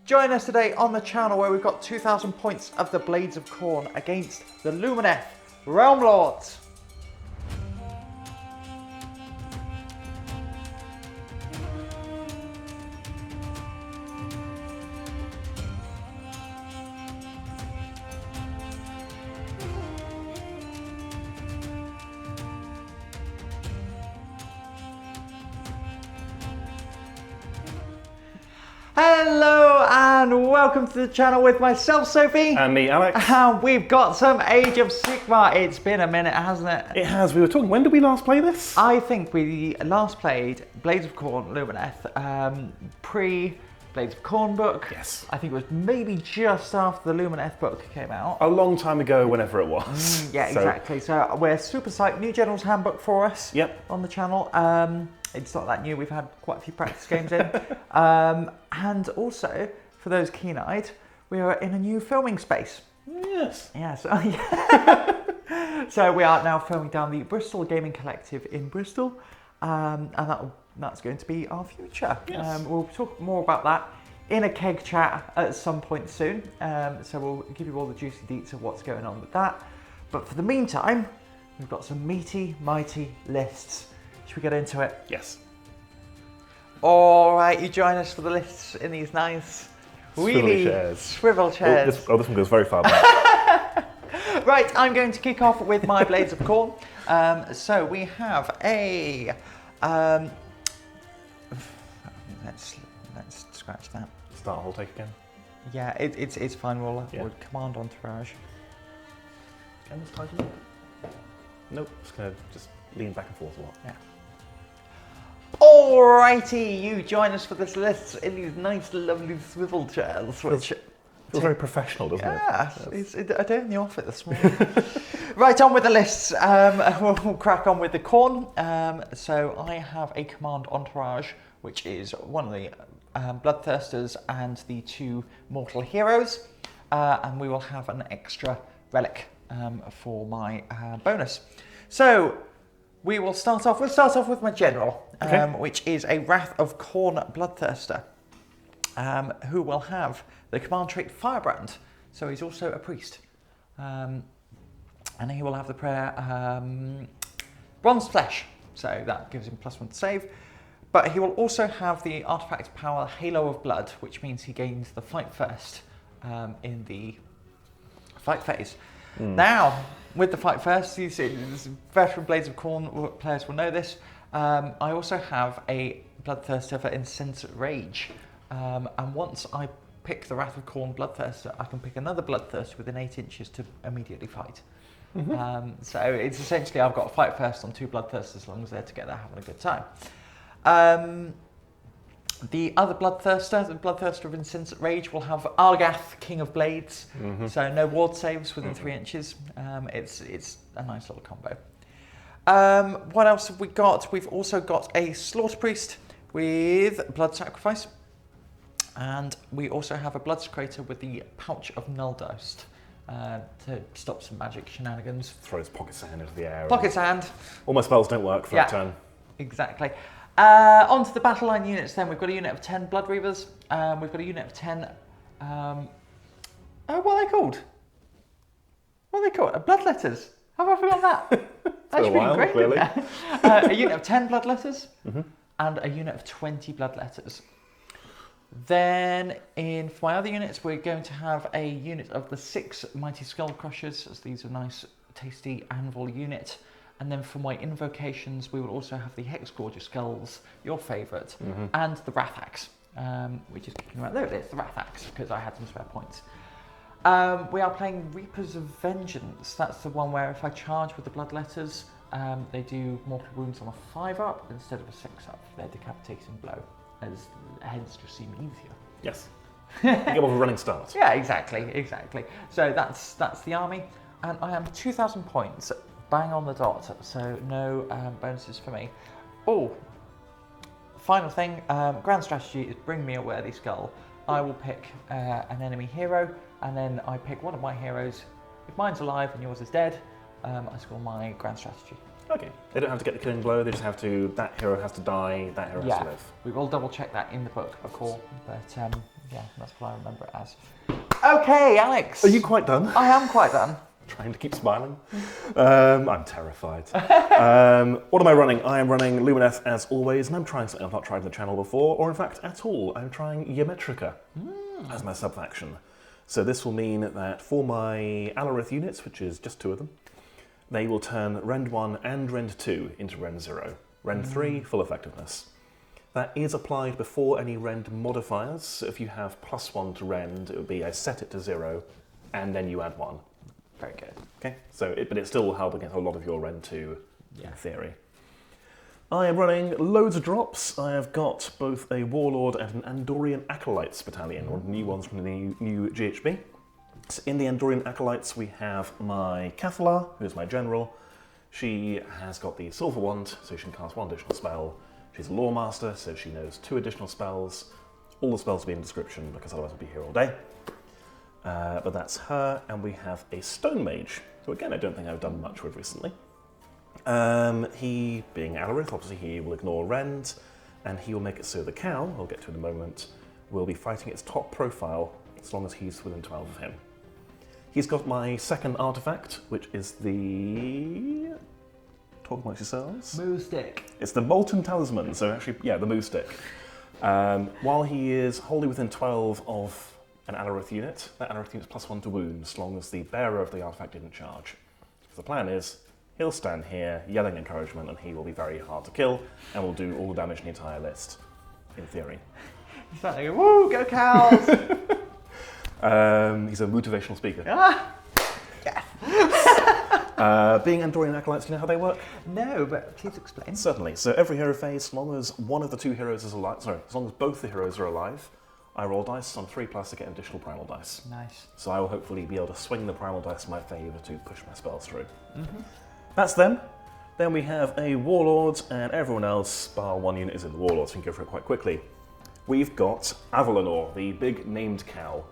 Join us today on the channel where we've got 2,000 points of the Blades of Khorne against the Lumineth Realm-lords. Hello and welcome to the channel with myself, Sophie. And me, Alex. And we've got some Age of Sigmar. It's been a minute, hasn't it? It has. We were talking, when did we last play this? I think we last played Blades of Khorne Lumineth, pre-Blades of Khorne book. Yes. I think it was maybe just after the Lumineth book came out. A long time ago, whenever it was. Yeah, exactly. So we're super psyched. New General's Handbook for us. Yep. On the channel. It's not that new, we've had quite a few practice games in. And also, for those keen-eyed, we are in a new filming space. Yes. Yes. So we are now filming down the Bristol Gaming Collective in Bristol, and that's going to be our future. Yes. We'll talk more about that in a keg chat at some point soon, so we'll give you all the juicy deets of what's going on with that. But for the meantime, we've got some meaty, mighty lists. Should we get into it? Yes. All right, you join us for the lists in these nice, wheelie chairs. swivel chairs. This one goes very far back. Right, I'm going to kick off with my Blades of Khorne. So we have a... let's scratch that. Start whole take again. Yeah, it's fine. We'll command entourage. Can this title? Nope. Just gonna lean back and forth a lot. Yeah. Alrighty, you join us for this list in these nice, lovely swivel chairs, which feels very professional, doesn't it? Yeah, I did in the office this morning. Right, on with the lists. We'll crack on with the Khorne. So I have a command entourage, which is one of the bloodthirsters and the two mortal heroes, and we will have an extra relic for my bonus. So we will start off. We'll start off with my general, which is a Wrath of Khorne bloodthirster, who will have the command trait Firebrand. So he's also a priest, and he will have the prayer Bronze Flesh. So that gives him +1 to save. But he will also have the artifact power Halo of Blood, which means he gains the fight first in the fight phase. Now, with the fight first, these veteran Blades of Khorne players will know this. I also have a Bloodthirster for Insensate Rage. And once I pick the Wrath of Khorne Bloodthirster, I can pick another Bloodthirster within 8 inches to immediately fight. So it's essentially I've got a fight first on 2 Bloodthirsters as long as they're together having a good time. The other Bloodthirster, the Bloodthirster of Insensate Rage, will have Argath, King of Blades, so no ward saves within 3 inches. It's a nice little combo. What else have we got? We've also got a Slaughter Priest with Blood Sacrifice, and we also have a Blood Secretor with the Pouch of Nuldust to stop some magic shenanigans. Throws Pocket Sand into the air. Pocket Sand. All my spells don't work for a turn. Exactly. On to the battle line units then. We've got a unit of 10 Blood Reavers. We've got a unit of 10... what are they called? What are they called? Bloodletters. Have I forgotten that? That should be great, clearly. A unit of 10 Bloodletters and a unit of 20 Bloodletters. Then for my other units, we're going to have a unit of the 6 Mighty Skull Crushers, as these are nice, tasty anvil unit. And then for my invocations, we will also have the Hexgorger Skulls, your favourite, and the Wrath Axe, which is kicking around. There it is, the Wrath Axe, because I had some spare points. We are playing Reapers of Vengeance. That's the one where if I charge with the Bloodletters, they do mortal wounds on a 5-up instead of a 6-up for their decapitating blow, as heads just seem easier. Yes. You get more of a running start. Yeah, exactly. So that's the army, and I am 2,000 points. Bang on the dot, so no bonuses for me. Oh, final thing, grand strategy is bring me a worthy skull. I will pick an enemy hero, and then I pick one of my heroes. If mine's alive and yours is dead, I score my grand strategy. Okay, they don't have to get the killing blow, they just have to, that hero has to die, that hero has to live. We will double check that in the book, of course, but Yeah, that's what I remember it as. Okay, Alex. Are you quite done? I am quite done. Trying to keep smiling. I'm terrified. What am I running? I am running Lumineth as always, and I'm trying something I've not tried on the channel before, or in fact at all. I'm trying Geometrica as my subfaction. So this will mean that for my Alarith units, which is just 2 of them, they will turn Rend 1 and Rend 2 into Rend 0. Rend 3, full effectiveness. That is applied before any Rend modifiers. So if you have +1 to Rend, it would be I set it to 0, and then you add 1. Very good. Okay, so but it still will help against a lot of your Rend 2 in theory. I am running loads of drops. I have got both a Warlord and an Andorian Acolytes battalion, one of the new ones from the new GHB. So in the Andorian Acolytes we have my Cathallar, who is my general. She has got the Silver Wand, so she can cast 1 additional spell. She's a Loremaster, so she knows 2 additional spells. All the spells will be in description because otherwise we'll be here all day. But that's her, and we have a Stonemage, who again I don't think I've done much with recently. He, being Alarith, obviously he will ignore Rend, and he will make it so the cow, I'll get to in a moment, will be fighting its top profile as long as he's within 12 of him. He's got my second artifact, which is the... talk amongst yourselves. Move stick. It's the Molten Talisman, so actually, yeah, the move stick. While he is wholly within 12 of an Alarith unit, that Alarith unit's +1 to wounds, as long as the bearer of the artifact didn't charge. So the plan is, he'll stand here, yelling encouragement, and he will be very hard to kill, and will do all the damage in the entire list, in theory. He's like, woo, go cows! He's a motivational speaker. Ah! Yes! Being Andorian Acolytes, do you know how they work? No, but please explain. Certainly. So every hero phase, as long as one of the 2 heroes is alive, as long as both the heroes are alive, I roll dice on 3+ to get additional primal dice. Nice. So I will hopefully be able to swing the primal dice in my favour to push my spells through. That's them. Then we have a Warlord, and everyone else, bar 1 unit, is in the Warlord, so we can go through it quite quickly. We've got Avalanor, the big named cow.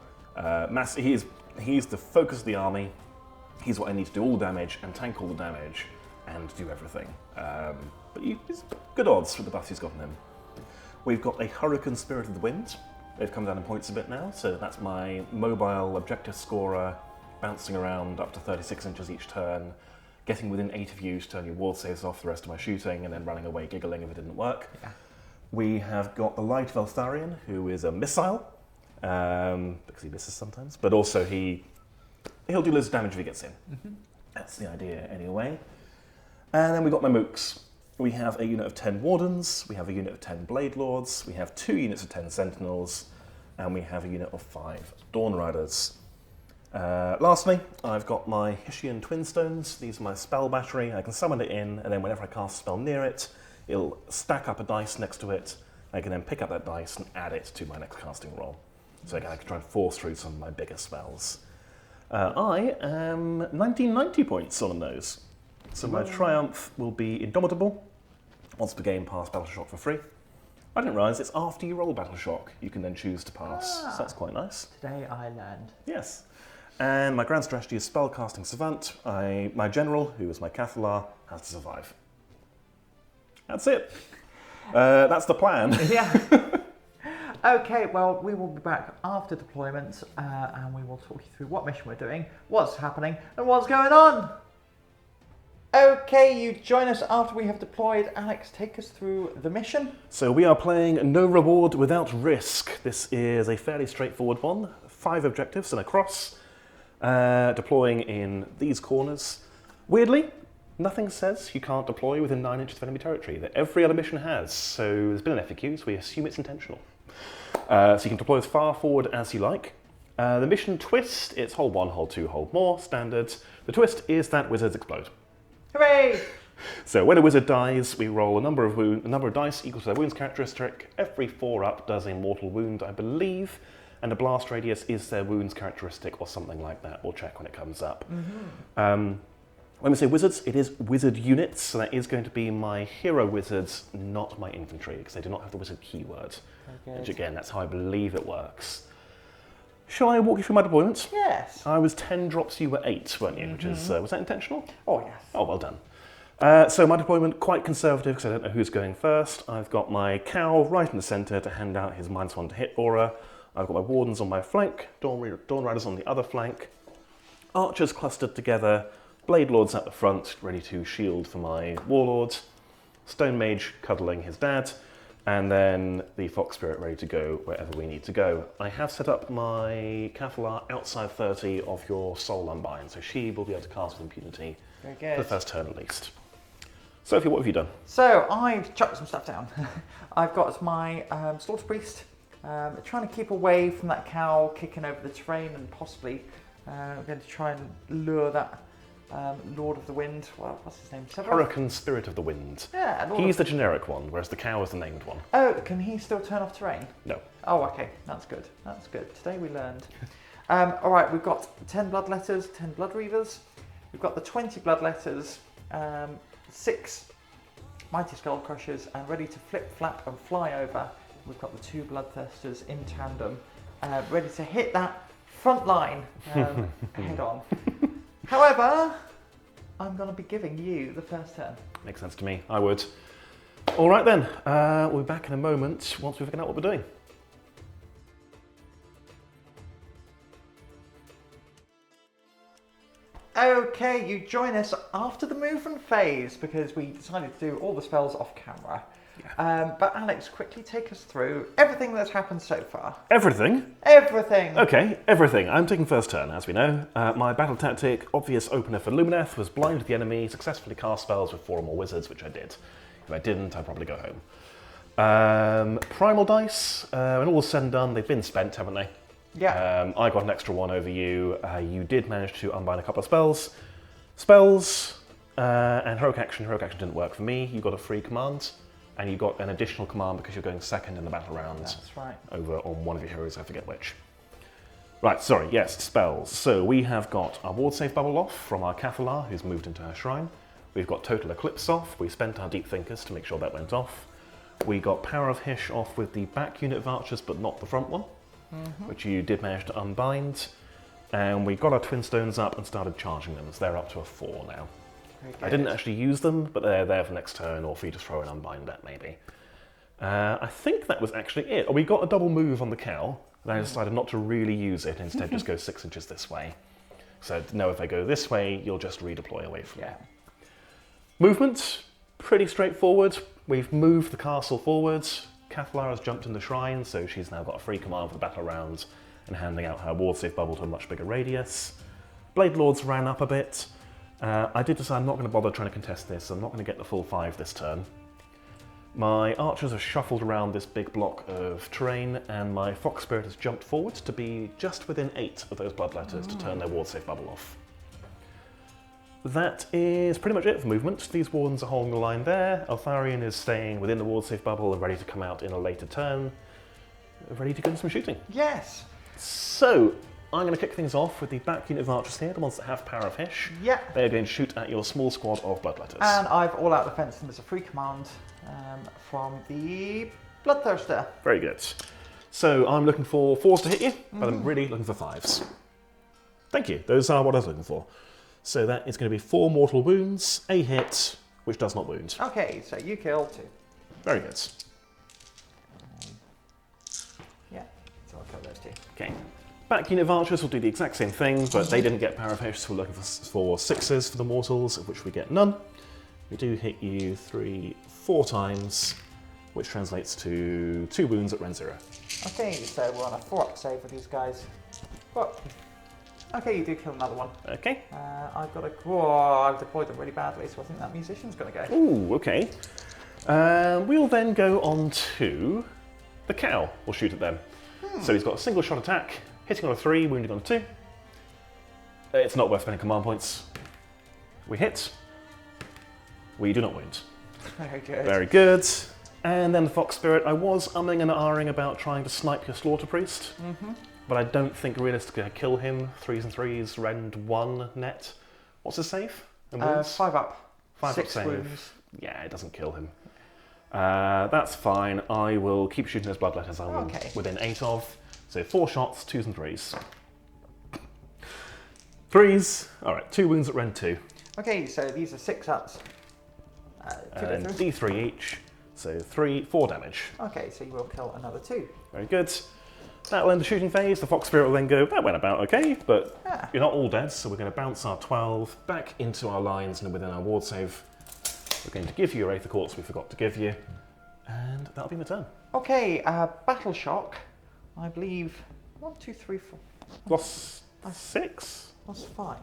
He's the focus of the army. He's what I need to do all the damage and tank all the damage and do everything. But he's good odds with the buffs he's got on him. We've got a Hurakan Spirit of the Wind. They've come down in points a bit now, so that's my mobile objective scorer, bouncing around up to 36 inches each turn, getting within 8 of you to turn your ward saves off the rest of my shooting, and then running away giggling if it didn't work. Yeah. We have got the Light of Eltharion, who is a missile, because he misses sometimes, but also he'll do loads of damage if he gets in. That's the idea anyway. And then we've got my mooks. We have a unit of 10 Wardens, we have a unit of 10 Blade Lords, we have 2 units of 10 Sentinels, and we have a unit of 5 Dawn Riders. Lastly, I've got my Hyshian Twinstones. These are my spell battery. I can summon it in, and then whenever I cast a spell near it, it'll stack up a dice next to it. I can then pick up that dice and add it to my next casting roll. So I can try and force through some of my bigger spells. I am 1990 points on those. So my triumph will be Indomitable. Once per game, pass Battle Shock for free. I didn't realise it's after you roll Battle Shock, you can then choose to pass. So that's quite nice. Today I learned. Yes. And my grand strategy is Spellcasting Savant. My general, who is my Cathallar, has to survive. That's it. That's the plan. Yeah. Okay, well, we will be back after deployment, and we will talk you through what mission we're doing, what's happening, and what's going on. Okay, you join us after we have deployed. Alex, take us through the mission. So we are playing No Reward Without Risk. This is a fairly straightforward one. 5 objectives and a cross. Deploying in these corners. Weirdly, nothing says you can't deploy within 9 inches of enemy territory that every other mission has. So there's been an FAQ, so we assume it's intentional. So you can deploy as far forward as you like. The mission twist, it's hold 1, hold 2, hold more, standard. The twist is that wizards explode. Hooray! So when a wizard dies, we roll a number of dice equal to their wounds characteristic. Every 4 up does a mortal wound, I believe, and a blast radius is their wounds characteristic or something like that. We'll check when it comes up. When we say wizards, it is wizard units, so that is going to be my hero wizards, not my infantry, because they do not have the wizard keyword. Which again, that's how I believe it works. Shall I walk you through my deployments? Yes. I was 10 drops, you were 8, weren't you? Which is, was that intentional? Oh, yes. Oh, well done. So my deployment, quite conservative, because I don't know who's going first. I've got my cow right in the centre to hand out his -1 to hit aura. I've got my Wardens on my flank, Dawn Riders on the other flank, Archers clustered together, Blade Lords at the front, ready to shield for my Warlords, Stonemage cuddling his dad, and then the Fox Spirit ready to go wherever we need to go. I have set up my Cathallar outside 30 of your Soul Unbind, so she will be able to cast with impunity Very good. for the first turn at least. Sophie, what have you done? So I've chucked some stuff down. I've got my Slaughter Priest, trying to keep away from that cow kicking over the terrain, and possibly I'm going to try and lure that Lord of the Wind. What's his name? Hurakan, Spirit of the Wind. Yeah, He's the generic one, whereas the cow is the named one. Oh, can he still turn off terrain? No. Oh, okay. That's good. That's good. Today we learned. All right, we've got 10 Bloodletters, 10 Blood Reavers. We've got the 20 Bloodletters, 6 Mighty Skull Crushers, and ready to flip, flap, and fly over. We've got the 2 Bloodthirsters in tandem, ready to hit that front line head on. However, I'm going to be giving you the first turn. Makes sense to me. I would. All right then. We'll be back in a moment once we've figured out what we're doing. Okay, you join us after the movement phase because we decided to do all the spells off camera. Yeah. But Alex, quickly take us through everything that's happened so far. Everything? Everything! Okay, everything. I'm taking first turn, as we know. My battle tactic, obvious opener for Lumineth, was blind the enemy, successfully cast spells with 4 or more wizards, which I did. If I didn't, I'd probably go home. Primal dice, when all is said and done, they've been spent, haven't they? Yeah. I got an extra 1 over you. You did manage to unbind a couple of spells. And heroic action. Heroic action didn't work for me. You got a free command, and you got an additional command because you're going second in the battle round. That's right. Over on one of your heroes, I forget which. Right, sorry, yes, spells. So we have got our ward safe bubble off from our Cathallar, who's moved into her shrine. We've got total eclipse off. We spent our deep thinkers to make sure that went off. We got power of Hysh off with the back unit of archers, but not the front one. Which you did manage to unbind, and we got our twin stones up and started charging them, so they're up to a 4 now. I didn't actually use them, but they're there for next turn, or for you to throw an unbind at maybe. I think that was actually it. We got a double move on the cow, and I decided not to really use it, instead just go 6 inches this way. So no, if I go this way, you'll just redeploy away from it. Movement, pretty straightforward. We've moved the castle forwards. Cathallar has jumped in the shrine, so she's now got a free command for the battle round and handing out her ward safe bubble to a much bigger radius. Blade Lords ran up a bit. I did decide I'm not going to bother trying to contest this, so I'm not going to get the full 5 this turn. My archers have shuffled around this big block of terrain, and my Fox Spirit has jumped forward to be just within 8 of those Bloodletters to turn their ward safe bubble off. That is pretty much it for movement. These Wardens are holding the line there. Eltharion is staying within the ward safe bubble and ready to come out in a later turn. Ready to go into some shooting. Yes. So, I'm going to kick things off with the back unit of archers here, the ones that have power of Hysh. Yeah. They're going to shoot at your small squad of Bloodletters. And I've all out defense them as a free command from the Bloodthirster. Very good. So, I'm looking for 4s to hit you, but I'm really looking for 5s. Thank you. Those are what I was looking for. So that is going to be 4 mortal wounds, a hit, which does not wound. Okay, so you kill 2. Very good. Yeah, so I'll kill those 2. Okay. Back unit of archers will do the exact same thing, but they didn't get power of Hysh, so we're looking for 6s for the mortals, of which we get none. We do hit you 4 times, which translates to 2 wounds at Ren 0. Okay, so we're on a 4-up save with these guys. Well, okay, you do kill another one. Okay. I've got a... Oh, I've deployed them really badly, so I think that musician's going to go. Ooh, okay. We'll then go on to the cow. We'll shoot at them. So he's got a single shot attack, hitting on a 3, wounding on a 2. It's not worth spending command points. We hit. We do not wound. Very good. Very good. And then the Fox Spirit. I was umming and ahhing about trying to snipe your Slaughter Priest. But I don't think realistically I kill him. 3s and 3s, rend 1 net. What's his save? 5 up. 5 6 up save. wounds. Yeah, it doesn't kill him. That's fine. I will keep shooting those Bloodletters I'm within 8 of. So 4 shots, 2s and 3s. 3s. Alright, 2 wounds at rend 2. Okay, so these are 6 ups. And D3 each. So 4 damage. Okay, so you will kill another 2. Very good. That'll end the shooting phase. The Fox Spirit will then go, that went about okay, but Yeah. you're not all dead, so we're going to bounce our 12 back into our lines and within our ward save. We're going to give you your Aether Quartz we forgot to give you, and that'll be my turn. Okay, Battle Shock. I believe 1, 2, 3, 4. Lost 6? Lost 5.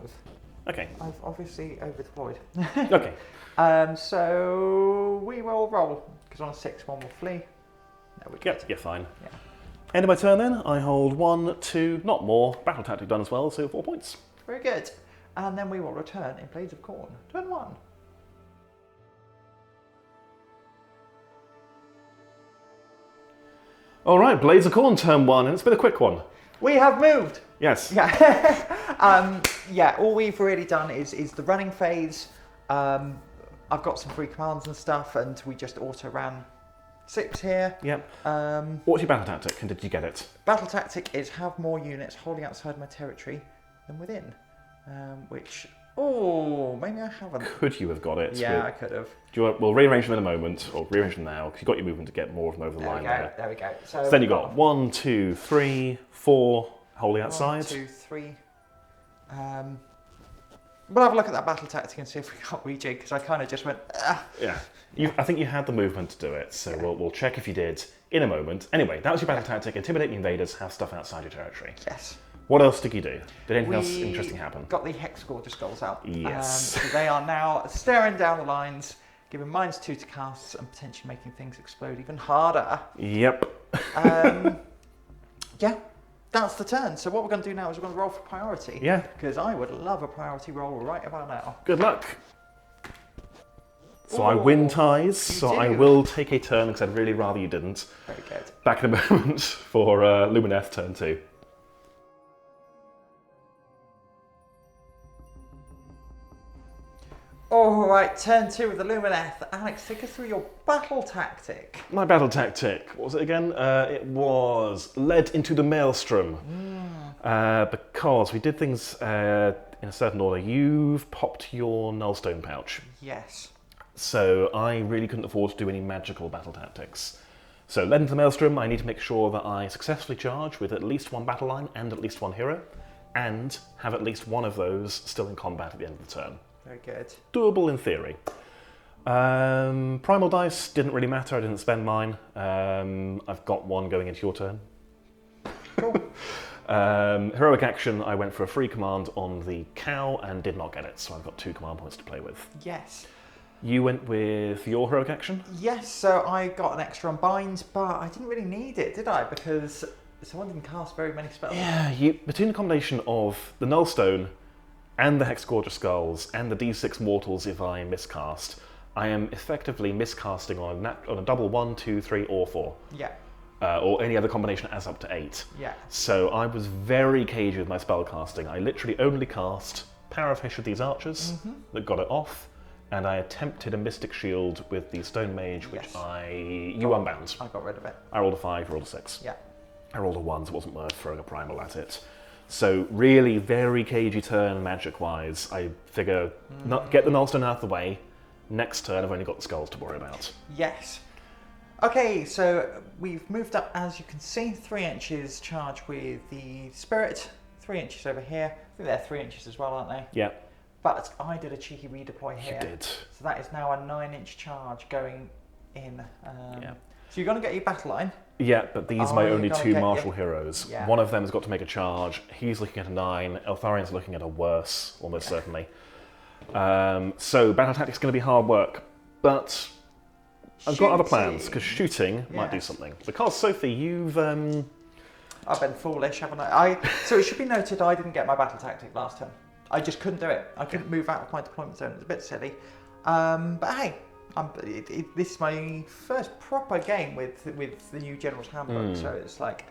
Okay. I've obviously over-deployed. Okay. So we will roll, because on a 6, 1 will flee. There we go. Yep, you're fine. Yeah. End of my turn then, I hold 1, 2, not more, battle tactic done as well, so 4 points. Very good. And then we will return in Blades of Khorne. Turn 1. Alright, Blades of Khorne, turn 1, and it's been a quick one. We have moved! Yes. Yeah. Yeah, all we've really done is the running phase. I've got some free commands and stuff, and we just auto-ran 6 here. Yep. What's your battle tactic, and did you get it? Battle tactic is have more units holding outside my territory than within. Which, oh, maybe I haven't. Could you have got it? Yeah, I could have. We'll rearrange them in a moment, or rearrange them now, because you've got your movement to get more of them over the line there. There we go. So then you've got 1, 2, 3, 4 holding outside. 1, 2, 3. We'll have a look at that battle tactic and see if we got rejig, because I kind of just went, ah. Yeah. I think you had the movement to do it, so Yeah. we'll check if you did in a moment. Anyway, that was your battle tactic. Intimidate the invaders, have stuff outside your territory. Yes. What else did you do? Did anything else interesting happen? Got the Hexgorger skulls out. Yes. So they are now staring down the lines, giving -2 to casts and potentially making things explode even harder. Yep. Yeah, that's the turn. So what we're going to do now is we're going to roll for priority. Yeah. Because I would love a priority roll right about now. Good luck. So I win ties, so I do. will take a turn, because I'd really rather you didn't. Very good. Back in a moment for Lumineth turn 2. Alright, turn 2 with the Lumineth. Alex, take us through your battle tactic. My battle tactic, what was it again? It was led into the maelstrom. Because we did things in a certain order. You've popped your nullstone pouch. Yes. So I really couldn't afford to do any magical battle tactics. So led into the maelstrom, I need to make sure that I successfully charge with at least 1 battle line and at least 1 hero, and have at least one of those still in combat at the end of the turn. Very good. Doable in theory. Primal dice didn't really matter, I didn't spend mine. I've got 1 going into your turn. Cool. Heroic action, I went for a free command on the cow and did not get it, so I've got 2 command points to play with. Yes. You went with your heroic action? Yes, so I got an extra on binds, but I didn't really need it, did I? Because someone didn't cast very many spells. Yeah, between the combination of the nullstone and the Hexgorger Skulls and the D6 Mortals if I miscast, I am effectively miscasting on a double 1, 2, 3 or 4. Yeah. Or any other combination as up to 8. Yeah. So I was very cagey with my spellcasting. I literally only cast Power of Hysh with these archers that got it off, and I attempted a Mystic Shield with the Stonemage, which you unbound. I got rid of it. I rolled a 5, rolled a 6. Yeah. I rolled a 1, so it wasn't worth throwing a primal at it. So really very cagey turn magic-wise. I figure get the nullstone out of the way. Next turn I've only got the skulls to worry about. Yes. Okay, so we've moved up, as you can see, 3 inches charge with the spirit, 3 inches over here. I think they're 3 inches as well, aren't they? Yeah. But I did a cheeky redeploy here. You did. So that is now a 9-inch charge going in. Yeah. So you're going to get your battle line. Yeah, but these are my you're only gonna 2 get martial your- heroes. Yeah. One of them has got to make a charge. He's looking at a 9. Eltharion's looking at a worse, almost certainly. So battle tactics is going to be hard work, but I've got other plans, because shooting might do Yes. something. Because, Sophie, you've... I've been foolish, haven't I? So it should be noted I didn't get my battle tactic last turn. I just couldn't do it. I couldn't move out of my deployment zone. It's a bit silly. But hey, this is my first proper game with the new General's Handbook, so it's like...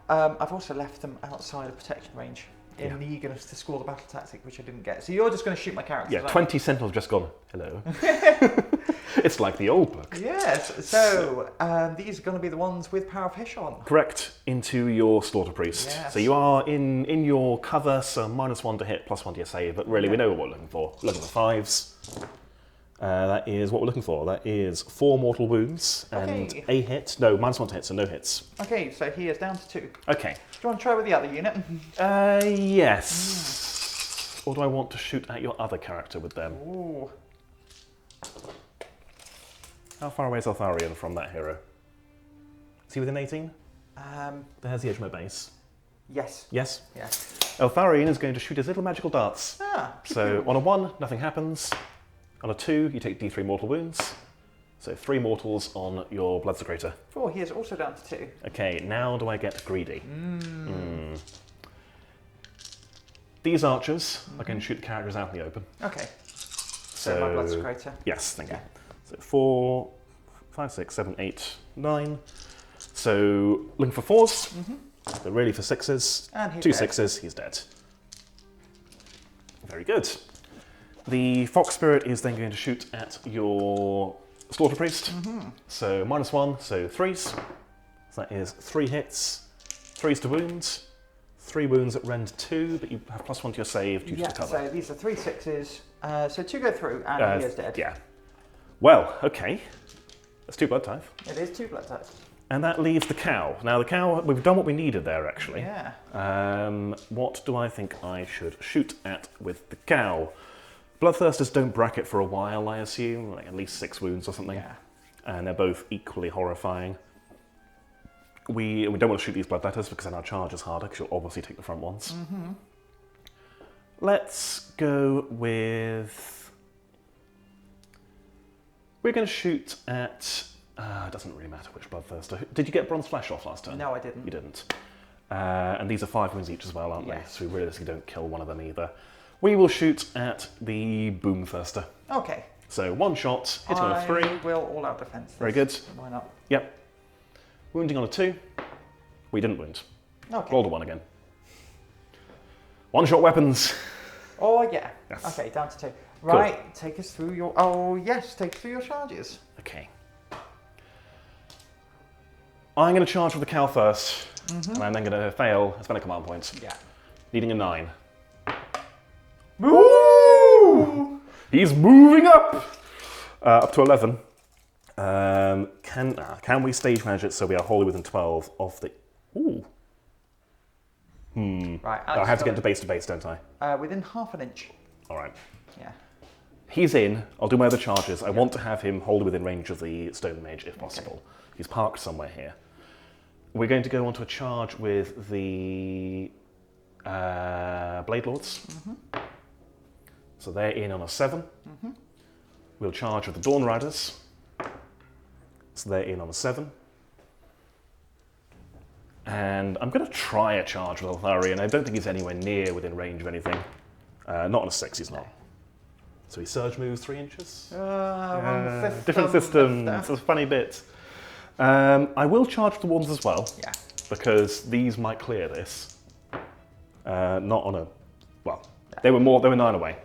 I've also left them outside of protection range in the eagerness to score the battle tactic, which I didn't get. So you're just going to shoot my characters. Yeah, 20 Sentinels just gone, hello. It's like the old book. Yes, so these are going to be the ones with Power of Hysh on. Correct, into your Slaughter Priest. Yes. So you are in your cover, so -1 to hit, +1 to your save, but really we know what we're looking for. Looking for 5s. That is what we're looking for. That is 4 mortal wounds and Okay. a hit. No, -1 to hit, so no hits. Okay, so he is down to 2. Okay. Do you want to try with the other unit? Yes. Or do I want to shoot at your other character with them? Ooh. How far away is Eltharion from that hero? Is he within 18? There's the edge of my base. Yes. Yes? Yeah. Eltharion is going to shoot his little magical darts. Ah. So on a 1, nothing happens. On a 2, you take D3 mortal wounds. So 3 mortals on your bloodthirster. Oh, he is also down to 2. Okay, now do I get greedy? These archers are going to shoot the characters out in the open. Okay. So my bloodthirster. Yes, thank you. So 4, 5, 6, 7, 8, 9. So looking for 4s. So really for 6s. And he's 2 dead. 6s, he's dead. Very good. The Fox Spirit is then going to shoot at your Slaughter Priest. So -1, so 3s. So that is 3 hits, 3s to wounds, 3 wounds at rend 2, but you have +1 to your save due to the cover. So these are 3 6s. So 2 go through, and he is dead. Yeah. Well, okay. That's 2 blood type. It is 2 blood types. And that leaves the cow. Now the cow, we've done what we needed there actually. Yeah. What do I think I should shoot at with the cow? Bloodthirsters don't bracket for a while, I assume, like at least 6 wounds or something. Yeah. And they're both equally horrifying. We don't want to shoot these bloodletters because then our charge is harder because you'll obviously take the front ones. Let's go with... We're going to shoot at... it doesn't really matter which bloodthirster. Did you get bronze flesh off last turn? No, I didn't. You didn't. And these are 5 wounds each as well, aren't they? Yes. So we realistically don't kill one of them either. We will shoot at the Boomthirster. Okay. So 1 shot, hitting on a 3. I will all out defense. Very good. Why not? Yep. Wounding on a 2. We didn't wound. Okay. Rolled a 1 again. 1-shot weapons. Oh, yeah. Yes. Okay, down to 2. Right, take us through your... Oh, yes, take us through your charges. Okay. I'm going to charge with the cow first, and I'm then going to fail and spend a command point. Yeah. Needing a 9. Woo! He's moving up! Up to 11. Can we stage manage it so we are wholly within 12 of the... Ooh. Right, I have to get to base, don't I? within half an inch. All right. Yeah. He's in. I'll do my other charges. I want to have him wholly within range of the Stonemage if possible. He's parked somewhere here. We're going to go on to a charge with the Blade Lords. So they're in on a 7. We'll charge with the Dawn Riders. So they're in on a 7. And I'm going to try a charge with Eltharion. I don't think he's anywhere near within range of anything. Not on a 6, he's not. So he surge moves 3 inches. Wrong system. Different system. It's a funny bit. I will charge the ones as well. Yeah. Because these might clear this. Not on a... Well, they were 9 away.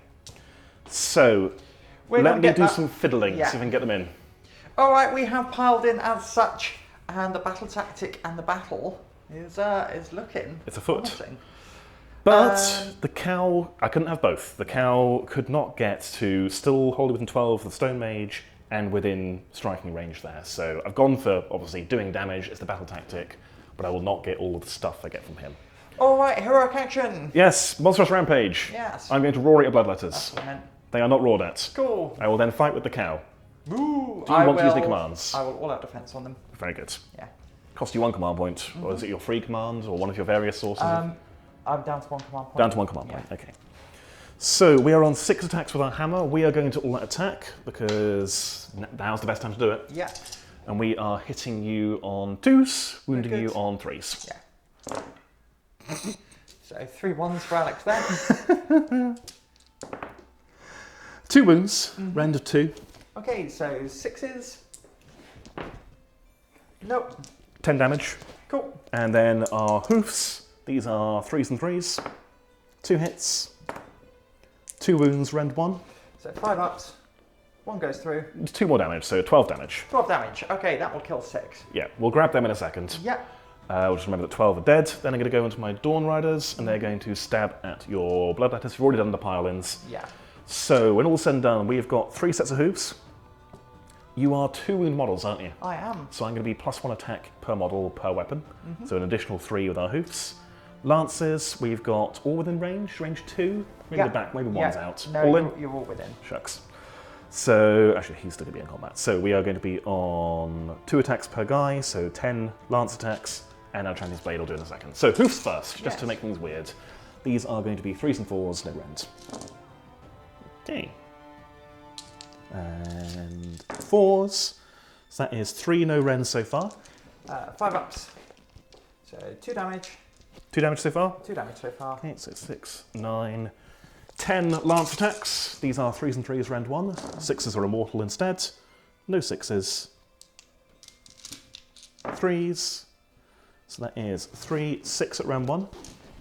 So, let me do some fiddling, see if I can get them in. All right, we have piled in as such, and the battle tactic and the battle is looking It's afoot. promising. But the cow, I couldn't have both. The cow could not get to still wholly within 12 of the Stonemage and within striking range there. So I've gone for, obviously, doing damage. It's the battle tactic, but I will not get all of the stuff I get from him. All right, heroic action. Yes, Monstrous Rampage. Yes. I'm going to roar at your bloodletters. That's what I meant. They are not roared at. Cool. I will then fight with the cow. Ooh, Do you want to use any commands? I will all out defense on them. Very good. Yeah. Cost you 1 command point, or is it your free command, or one of your various sources? I'm down to 1 command point. Down to 1 command point, okay. So we are on 6 attacks with our hammer. We are going to all out attack, because now's the best time to do it. Yeah. And we are hitting you on 2s, wounding you on 3s. Yeah. So 3 1s for Alex then. 2 wounds, rend of 2. Okay, so 6s. Nope. 10 damage. Cool. And then our hoofs, these are 3s and 3s. 2 hits. 2 wounds, rend 1. So 5 ups. 1 goes through. 2 more damage, so 12 damage. 12 damage. Okay, that will kill 6. Yeah, we'll grab them in a second. Yeah. We'll just remember that 12 are dead. Then I'm going to go into my Dawn Riders, and they're going to stab at your bloodletters. You've already done the pile-ins. Yeah. So, when all's said and done, we've got 3 sets of hooves. You are 2 wound models, aren't you? I am. So I'm going to be +1 attack per model per weapon. So an additional 3 with our hoofs. Lances, we've got all within range, range 2. Maybe the back, maybe one's out. No, all in? you're all within. Shucks. So, actually, he's still going to be in combat. So we are going to be on 2 attacks per guy, so 10 lance attacks, and our Champion's Blade will do in a second. So hoofs first, just to make things weird. These are going to be 3s and 4s, no rends. Okay. And 4s. So that is 3 no rends so far. 5 ups. So 2 damage. 2 damage so far? 2 damage so far. Okay, so 6, 9, 10 lance attacks. These are 3s and 3s, rend 1. 6s are immortal instead. No 6s. 3s. So that is 3, 6 at round 1.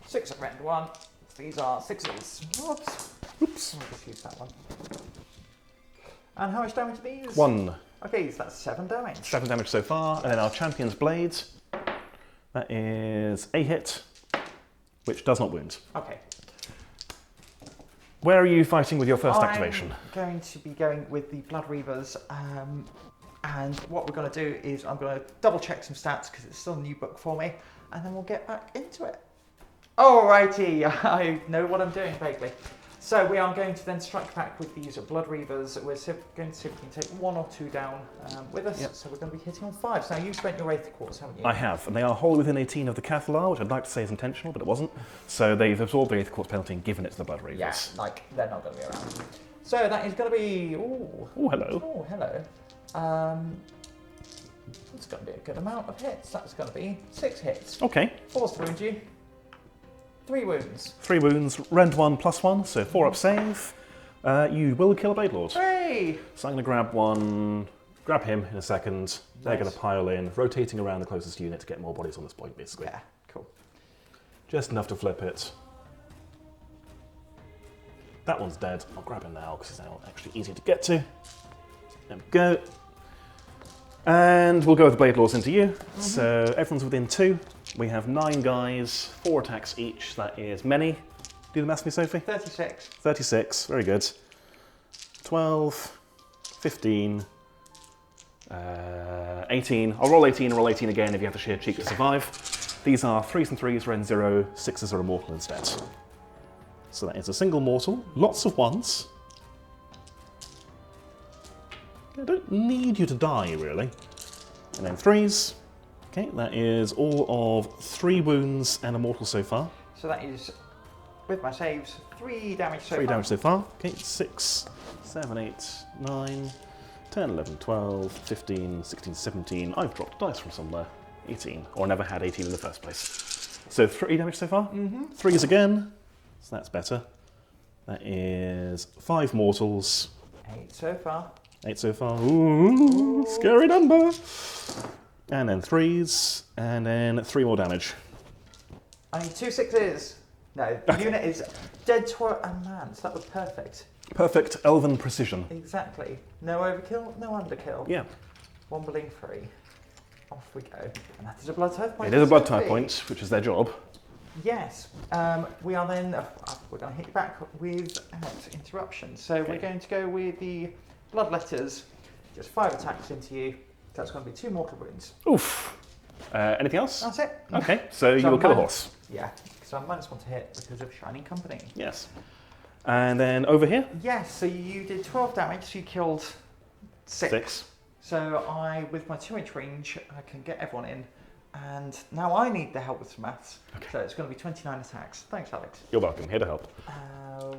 6 at round 1. These are 6s. Oops. Oops. I'll just use that one. And how much damage are these? 1. Okay, so that's 7 damage. 7 damage so far. And then our Champion's Blade. That is a hit, which does not wound. Okay. Where are you fighting with your first activation? I'm going to be going with the Blood Reavers. And what we're going to do is I'm going to double check some stats because it's still a new book for me. And then we'll get back into it. Alrighty, I know what I'm doing vaguely. So we are going to then strike back with these Blood Reavers. We're going to see if we can take 1 or 2 down with us. Yep. So we're going to be hitting on 5s. Now you've spent your Aether Quartz, haven't you? I have, and they are wholly within 18 of the Cathallar, which I'd like to say is intentional, but it wasn't. So they've absorbed the Aether Quartz penalty and given it to the Blood Reavers. Yeah, like they're not going to be around. So that is going to be... Oh, hello. Oh, hello. It's going to be a good amount of hits. That's going to be 6 hits. Okay. 4's to wound you. 3 wounds. 3 wounds, rend 1 +1, so 4 up save. You will kill a Blade Lord. Hey! So I'm going to grab him in a second. They're going to pile in, rotating around the closest unit to get more bodies on this point, basically. Yeah, cool. Just enough to flip it. That one's dead. I'll grab him now because he's now actually easier to get to. There we go. And we'll go with the Blade Lords into you. So everyone's within 2. We have 9 guys, 4 attacks each. That is many. Do the math for me, Sophie. 36. 36, very good. 12, 15, 18. I'll roll 18 and roll 18 again if you have the sheer cheek to survive. These are 3s and 3s, rend 0, 6s are immortal instead. So that is a single mortal, lots of 1s. I don't need you to die, really. And then 3s. Okay, that is all of 3 wounds and immortal so far. So that is, with my saves, 3 damage so far. 3 damage so far. Okay, 6, 7, 8, 9, 10, 11, 12, 15, 16, 17. I've dropped dice from somewhere. 18. Or never had 18 in the first place. So 3 damage so far. 3s again. So that's better. That is 5 mortals. 8 so far. 8 so far. Ooh, scary number. And then 3s, and then 3 more damage. I need 2 6s. No, the unit is dead to a man, so that was perfect. Perfect elven precision. Exactly. No overkill, no underkill. Yeah. Wombling free. Off we go. And that is a blood type point. It is a blood type point, which is their job. Yes. We are then, we're going to hit you back without interruption. So we're going to go with the blood letters. Just 5 attacks into you. That's going to be 2 mortal wounds. Oof. Anything else? That's it. Okay, so you will kill a horse. Yeah, because I'm -1 to hit because of Shining Company. Yes. And then over here? Yes, so you did 12 damage, so you killed 6. So with my 2-inch range, I can get everyone in. And now I need the help with some maths. Okay. So it's going to be 29 attacks. Thanks, Alex. You're welcome, here to help.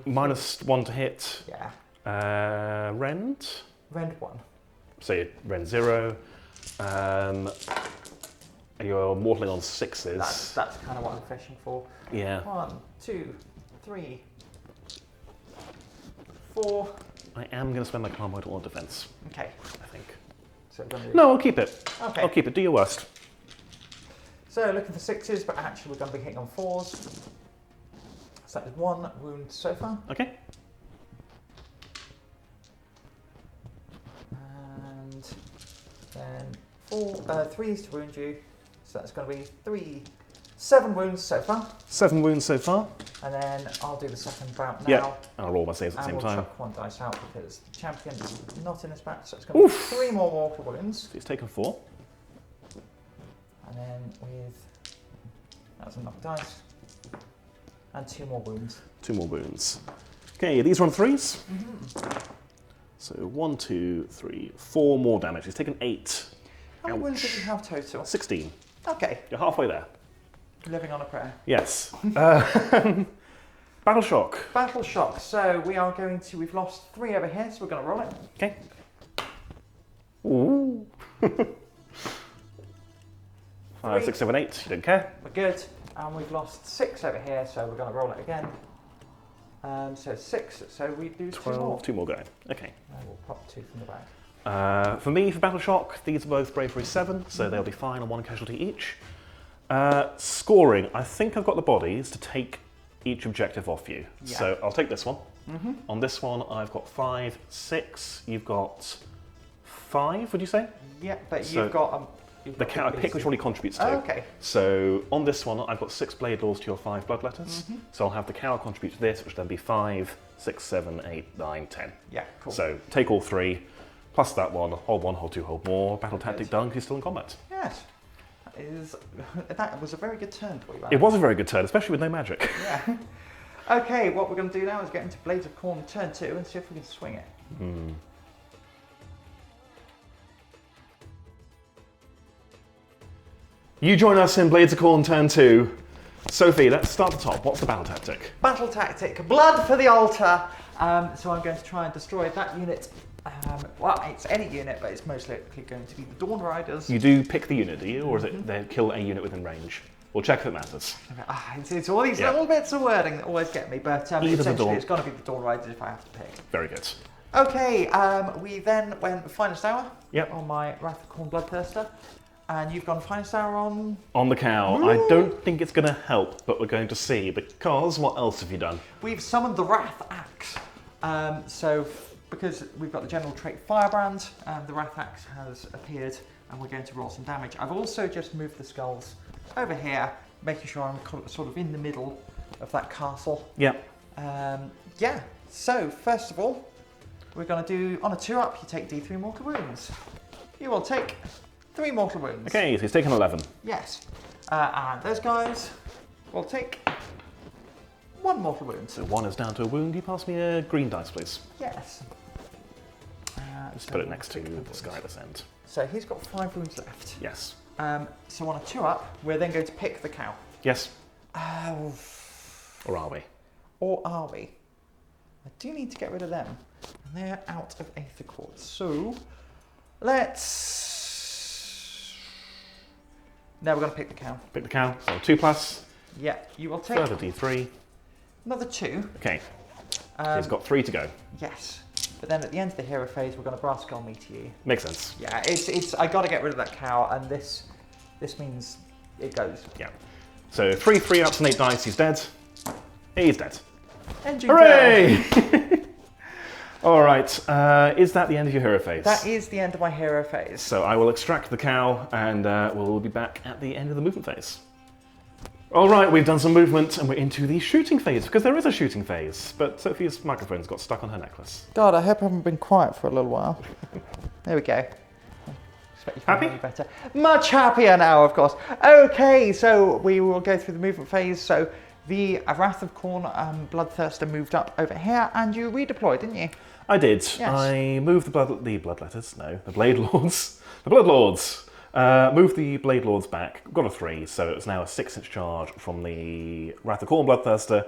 -1 to hit. Yeah. Rend? Rend 1. So you rend 0. You're mortaling on 6s. That's kind of what I'm fishing for. Yeah. 1, 2, 3, 4. I am going to spend my command point on defense. Okay. I think. So no, I'll keep it. Okay. I'll keep it. Do your worst. So looking for 6s, but actually we're going to be hitting on 4s. So that is 1 wound so far. Okay. And then 3s to wound you. So that's going to be 3 7 wounds so far. 7 wounds so far. And then I'll do the second bout now. Yeah, and I'll roll my saves at the same we'll time. chuck 1 dice out because the champion is not in his back, so it's going to be 3 more mortal wounds. So he's taken 4. And then that's enough dice. And 2 more wounds. 2 more wounds. Okay, these are on 3s. So 1, 2, 3, 4 more damage. He's taken 8. How many wounds did you have total? 16. Okay. You're halfway there. Living on a prayer. Yes. Battle shock. Battle shock. So we've lost 3 over here, so we're going to roll it. Okay. Ooh. 5, 6, 7, 8. You don't care. We're good. And we've lost 6 over here, so we're going to roll it again. So 6, so we do 2 more. 2 more going. Okay. And we'll pop 2 from the back. For me, for Battle Shock, these are both Bravery 7, so they'll be fine on 1 casualty each. Scoring, I think I've got the bodies to take each objective off you. Yeah. So I'll take this one. On this one, I've got 5, 6. You've got 5, would you say? Yeah, but you've got... the I pick which one he contributes to. Oh, okay. So on this one, I've got 6 Blade Lords to your 5 Bloodletters. So I'll have the cow contribute to this, which then be 5, 6, 7, 8, 9, 10. Yeah, cool. So take all 3, plus that one, hold 1, hold 2, hold more. Battle tactic done, 'cause he's still in combat. Yes. That was a very good turn for you, Alex. It was a very good turn, especially with no magic. Yeah. Okay, what we're going to do now is get into Blades of Khorne turn 2 and see if we can swing it. You join us in Blades of Khorne turn 2. Sophie, let's start at the top. What's the battle tactic? Battle tactic, blood for the altar. So I'm going to try and destroy that unit. Well, it's any unit, but it's most likely going to be the Dawn Riders. You do pick the unit, do you? Or is it they kill a unit within range? We'll check if it matters. It's all these little bits of wording that always get me, but essentially it's going to be the Dawn Riders if I have to pick. Very good. Okay, we then went Finest Hour on my Wrath of Khorne Bloodthirster. And you've gone Finest Hour on... On the cow. Woo! I don't think it's going to help, but we're going to see, because what else have you done? We've summoned the Wrath Axe. Because we've got the general trait Firebrand, the Wrath Axe has appeared, and we're going to roll some damage. I've also just moved the skulls over here, making sure I'm sort of in the middle of that castle. Yeah. Yeah, so first of all, we're going to do, on a 2-up, you take D3 mortal wounds. You will take 3 mortal wounds. Okay, so he's taken 11. Yes. And those guys will take 1 mortal wound. So 1 is down to a wound. You pass me a green dice, please. Yes. Just put it next to this guy at this end. So he's got 5 wounds left. Yes. So on a 2-up, we're then going to pick the cow. Yes. Or are we? Or are we? I do need to get rid of them. And they're out of Aether Quartz. So let's... Now we're going to pick the cow. Pick the cow. So 2 plus. Yeah, you will take... Further D3. Another 2. Okay. So he's got 3 to go. Yes. But then at the end of the hero phase, we're going to Brass Skull Meteor you. Makes sense. Yeah, it's. I got to get rid of that cow, and this means it goes. Yeah. So 3 3-ups and 8 dice. He's dead. He's dead. Engine Hooray! All right. Is that the end of your hero phase? That is the end of my hero phase. So I will extract the cow, and we'll be back at the end of the movement phase. All right, we've done some movement, and we're into the shooting phase, because there is a shooting phase, but Sophie's microphone's got stuck on her necklace. God, I hope I haven't been quiet for a little while. There we go. Expect you to Happy? hear me better. Much happier now, of course. Okay, so we will go through the movement phase. So the Wrath of Khorne Bloodthirster moved up over here, and you redeployed, didn't you? I did. Yes. I moved the Bloodletters. No, the Blade Lords. The Blood Lords. Moved the Blade Lords back, got a 3, so it was now a 6-inch charge from the Wrath of Khorne Bloodthirster,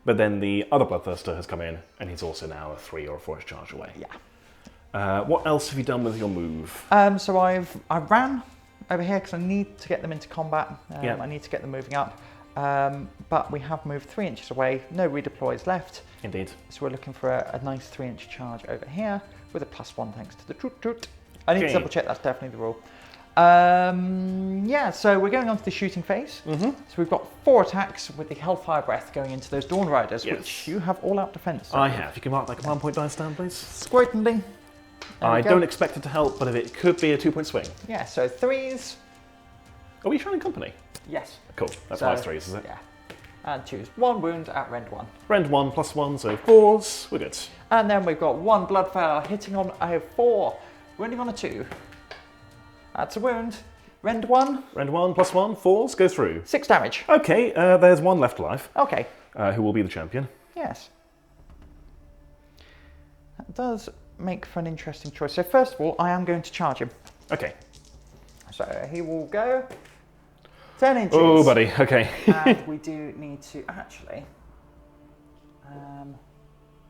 but then the other Bloodthirster has come in, and he's also now a 3 or a 4-inch charge away. Yeah. What else have you done with your move? So I ran over here because I need to get them into combat. Yeah. I need to get them moving up. But we have moved 3 inches away, no redeploys left. Indeed. So we're looking for a nice 3-inch charge over here with a +1 thanks to the toot. I need to double check that's definitely the rule. Yeah, so we're going on to the shooting phase. So we've got 4 attacks with the Hellfire Breath going into those Dawn Riders, which you have all-out defense. I have. You can mark that command point dice down, please. Squirtly. I don't expect it to help, but if it could be a 2-point swing. Yeah, so 3s. Are we Shining Company? Yes. Cool. That's So, 5 threes, is it? Yeah. And choose 1 wound at rend 1. Rend 1 plus 1, so 4s. We're good. And then we've got 1 blood fail hitting on a 4, wounding on a 2. That's a wound. Rend 1. Rend 1 plus 1, 4s, go through. 6 damage. Okay, there's 1 left alive, Okay. who will be the champion. Yes. That does make for an interesting choice. So first of all, I am going to charge him. Okay. So he will go 10 inches. Oh, buddy, okay. And we do need to actually,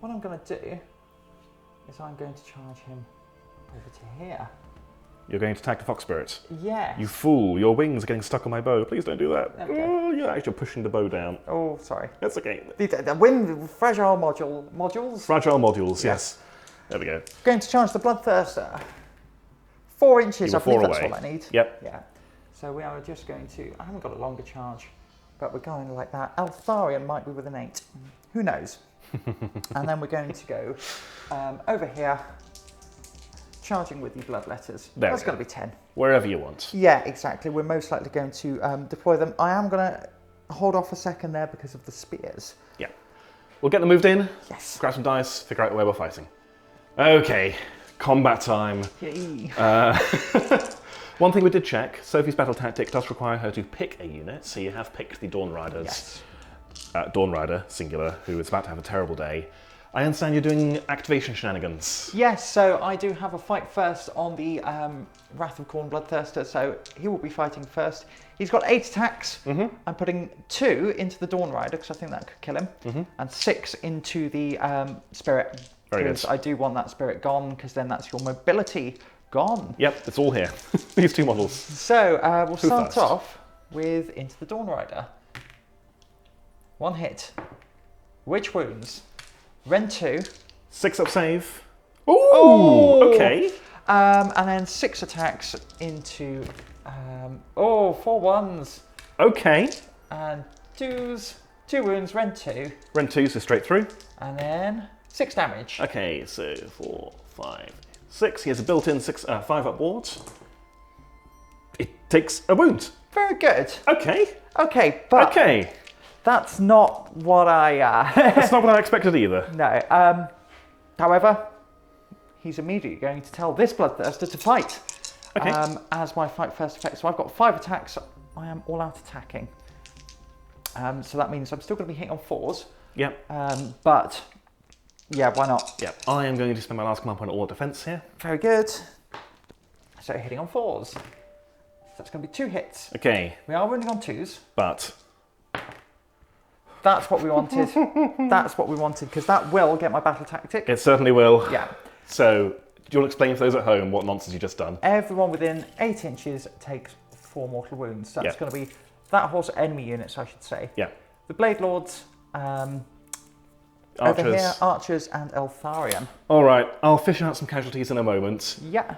what I'm going to do is I'm going to charge him over to here. You're going to attack the Fox Spirit. Yes. You fool, your wings are getting stuck on my bow. Please don't do that. Okay. Oh, you're actually pushing the bow down. Oh, sorry. That's okay. The wind fragile modules. Fragile modules, yes. There we go. Going to charge the bloodthirster. 4 inches, You I were believe 4 that's away. all I need. Yep. Yeah. So we are just going to, I haven't got a longer charge, but we're going like that. Eltharion might be with an 8. Who knows? And then we're going to go over here, charging with the bloodletters. There That's we going go. to be 10. Wherever you want. Yeah, exactly. We're most likely going to deploy them. I am going to hold off a second there because of the spears. Yeah. We'll get them moved in, Yes. grab some dice, figure out where we're fighting. Okay, combat time. Yay. One thing we did check, Sophie's battle tactic does require her to pick a unit, so you have picked the Dawn Riders. Yes. Dawn Rider, singular, who is about to have a terrible day. I understand you're doing activation shenanigans. Yes, so I do have a fight first on the Wrath of Khorne Bloodthirster, so he will be fighting first. He's got 8 attacks. I'm putting 2 into the Dawn Rider, because I think that could kill him, and 6 into the Spirit. Very good. Because I do want that Spirit gone, because then that's your mobility gone. Yep, it's all here. These 2 models. So we'll Who start first? off with into the Dawn Rider. 1 hit. Which wounds? Rend 2. 6 up save. Ooh, okay. And then 6 attacks into 4 1s Okay. and 2s. 2 wounds, Rend 2, Rend 2, so straight through. and then 6 damage. Okay, so 4, 5, 6. He has a built-in 5 up ward. It takes a wound. Very good. Okay. Okay, but Okay. that's not what I. That's not what I expected either. No. However, he's immediately going to tell this bloodthirster to fight. Okay. As my fight first effect. So I've got 5 attacks. I am all out attacking. So that means I'm still going to be hitting on 4s. Yep. But yeah, why not? Yep. I am going to spend my last command point on all defense here. Very good. So hitting on 4s. So that's going to be 2 hits. Okay, We are running on 2s. but That's what we wanted. That's what we wanted, because that will get my battle tactic. it certainly will. Yeah. So, do you want to explain for those at home what nonsense you just done? Everyone within 8 inches takes 4 mortal wounds. So that's Yeah. going to be that horse enemy units, I should say. Yeah. The Blade Lords, over Archers. here, Archers and Eltharion. All right, I'll fish out some casualties in a moment. Yeah.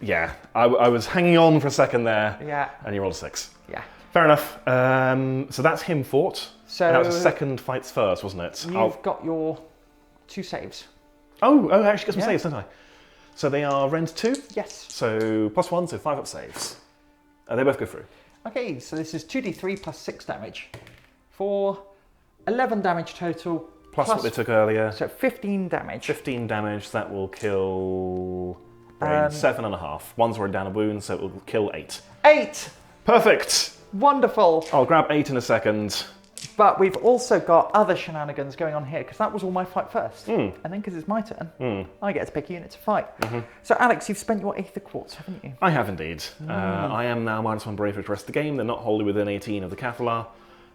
Yeah, I was hanging on for a second there, Yeah. and you rolled a 6. Yeah. Fair enough. So that's him fought. So And that was the second fights first, wasn't it? you've got your 2 saves. Oh, I actually got some Yeah. saves, didn't I? So they are Rend 2, Yes. so +1, so 5 up saves. They both go through. Okay, so this is 2d3 plus 6 damage. For 11 damage total. Plus what they took earlier. So 15 damage. 15 damage, that will kill... Brain, 7.5. One's already down a wound, so it will kill 8. 8! Perfect! Wonderful! I'll grab 8 in a second. But we've also got other shenanigans going on here, because that was all my fight first. And then, because it's my turn, I get to pick a unit to fight. So, Alex, you've spent your Aether Quartz, haven't you? I have indeed. I am now -1 bravery for the rest of the game. They're not wholly within 18 of the Cathallar,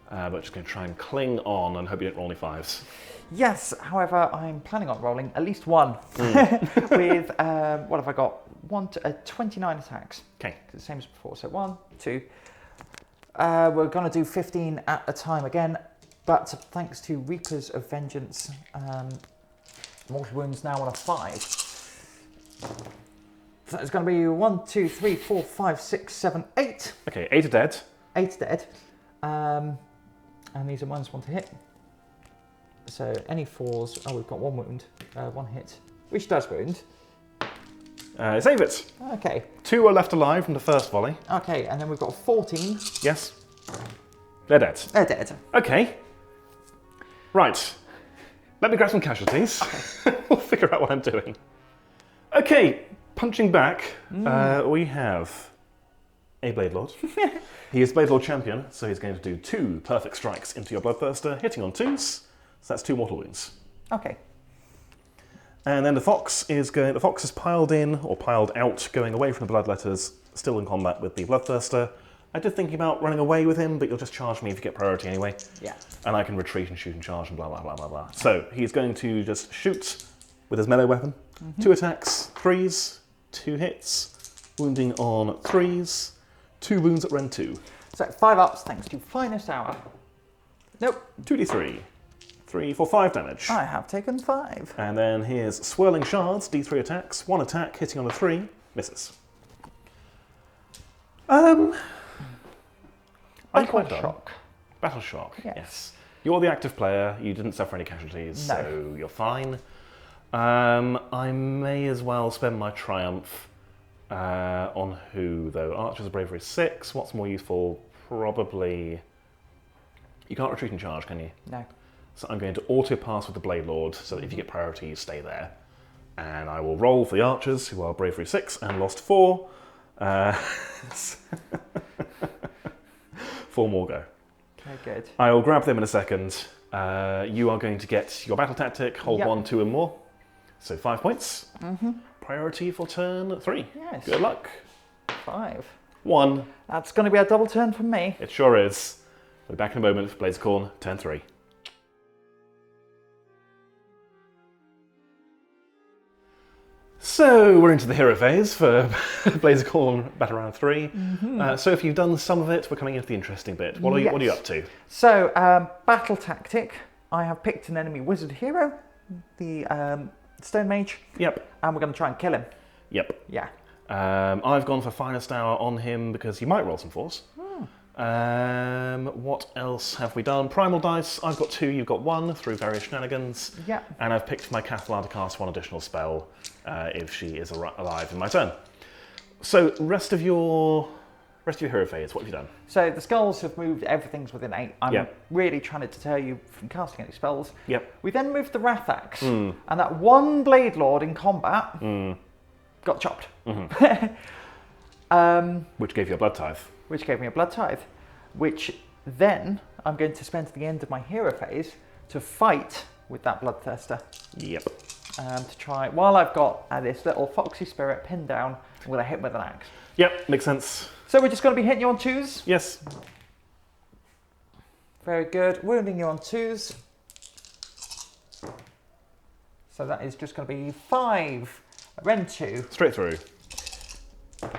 but just going to try and cling on and hope you don't roll any 5s. Yes, however, I'm planning on rolling at least 1 with, what have I got? 29 attacks. Okay. The same as before. So 1, 2. We're going to do 15 at a time again, but thanks to Reapers of Vengeance, mortal wounds now on a 5. So it's going to be 1, 2, 3, 4, 5, 6, 7, 8. Okay, 8 are dead. 8 dead. And these are -1 to hit. So any 4s, oh, we've got 1 wound, 1 hit, which does wound. Save it. Okay. 2 are left alive from the first volley. Okay, and then we've got 14. Yes. They're dead. They're dead. Okay. Right. Let me grab some casualties. We'll figure out what I'm doing. Okay, punching back, we have a Blade Lord. He is Blade Lord champion, so he's going to do 2 perfect strikes into your Bloodthirster, hitting on 2s. So that's 2 mortal wounds. Okay. And then the Fox is piled in, or piled out, going away from the Bloodletters, still in combat with the Bloodthirster. I did think about running away with him, but you'll just charge me if you get priority anyway. Yeah. And I can retreat and shoot and charge and blah, blah, blah, blah, blah. So he's going to just shoot with his melee weapon. 2 attacks, 3s, 2 hits, wounding on 3s, 2 wounds at Rend 2. So 5 ups thanks to Finest Hour. Nope. 2d3. 3 for 5 damage. I have taken 5. And then here's Swirling Shards, d3 attacks, 1 attack, hitting on a 3, misses. Battle Shock. Battle Shock, Yes. yes. You're the active player, you didn't suffer any casualties, so you're fine. I may as well spend my Triumph on who, though? Archers of Bravery 6, what's more useful? Probably... You can't retreat and charge, can you? No. So I'm going to auto-pass with the Blade Lord, so that if you get priority, you stay there. And I will roll for the Archers, who are Bravery 6 and lost 4. 4 more go. Very good. I will grab them in a second. You are going to get your battle tactic, hold 1, 2 and more. So 5 points. Priority for turn 3. Yes. Good luck. 5. 1. That's going to be a double turn for me. It sure is. We'll be back in a moment for Blades of Khorne, turn 3. So we're into the hero phase for Blades of Khorne Battle Round 3. So if you've done some of it, we're coming into the interesting bit. What are you up to? So, battle tactic. I have picked an enemy wizard hero, the Stonemage. Yep. And we're going to try and kill him. Yep. Yeah. I've gone for Finest Hour on him because you might roll some 4s. What else have we done? Primal Dice, I've got 2, you've got 1 through various shenanigans. Yeah. And I've picked my Cathallar to cast 1 additional spell if she is alive in my turn. So, rest of your hero phase, what have you done? So the skulls have moved, everything's within 8. I'm really trying to deter you from casting any spells. Yep. We then moved the Wrath-Axe, and that 1 Blade Lord in combat got chopped. Which gave you a Blood Tithe. Which gave me a Blood Tithe, which then I'm going to spend the end of my hero phase to fight with that Bloodthirster. Yep. To try, while I've got this little foxy spirit pinned down, I'm going to hit with an axe. Yep, makes sense. So we're just going to be hitting you on 2s? Yes. Very good. Wounding you on 2s. So that is just going to be 5. Rend 2. Straight through. So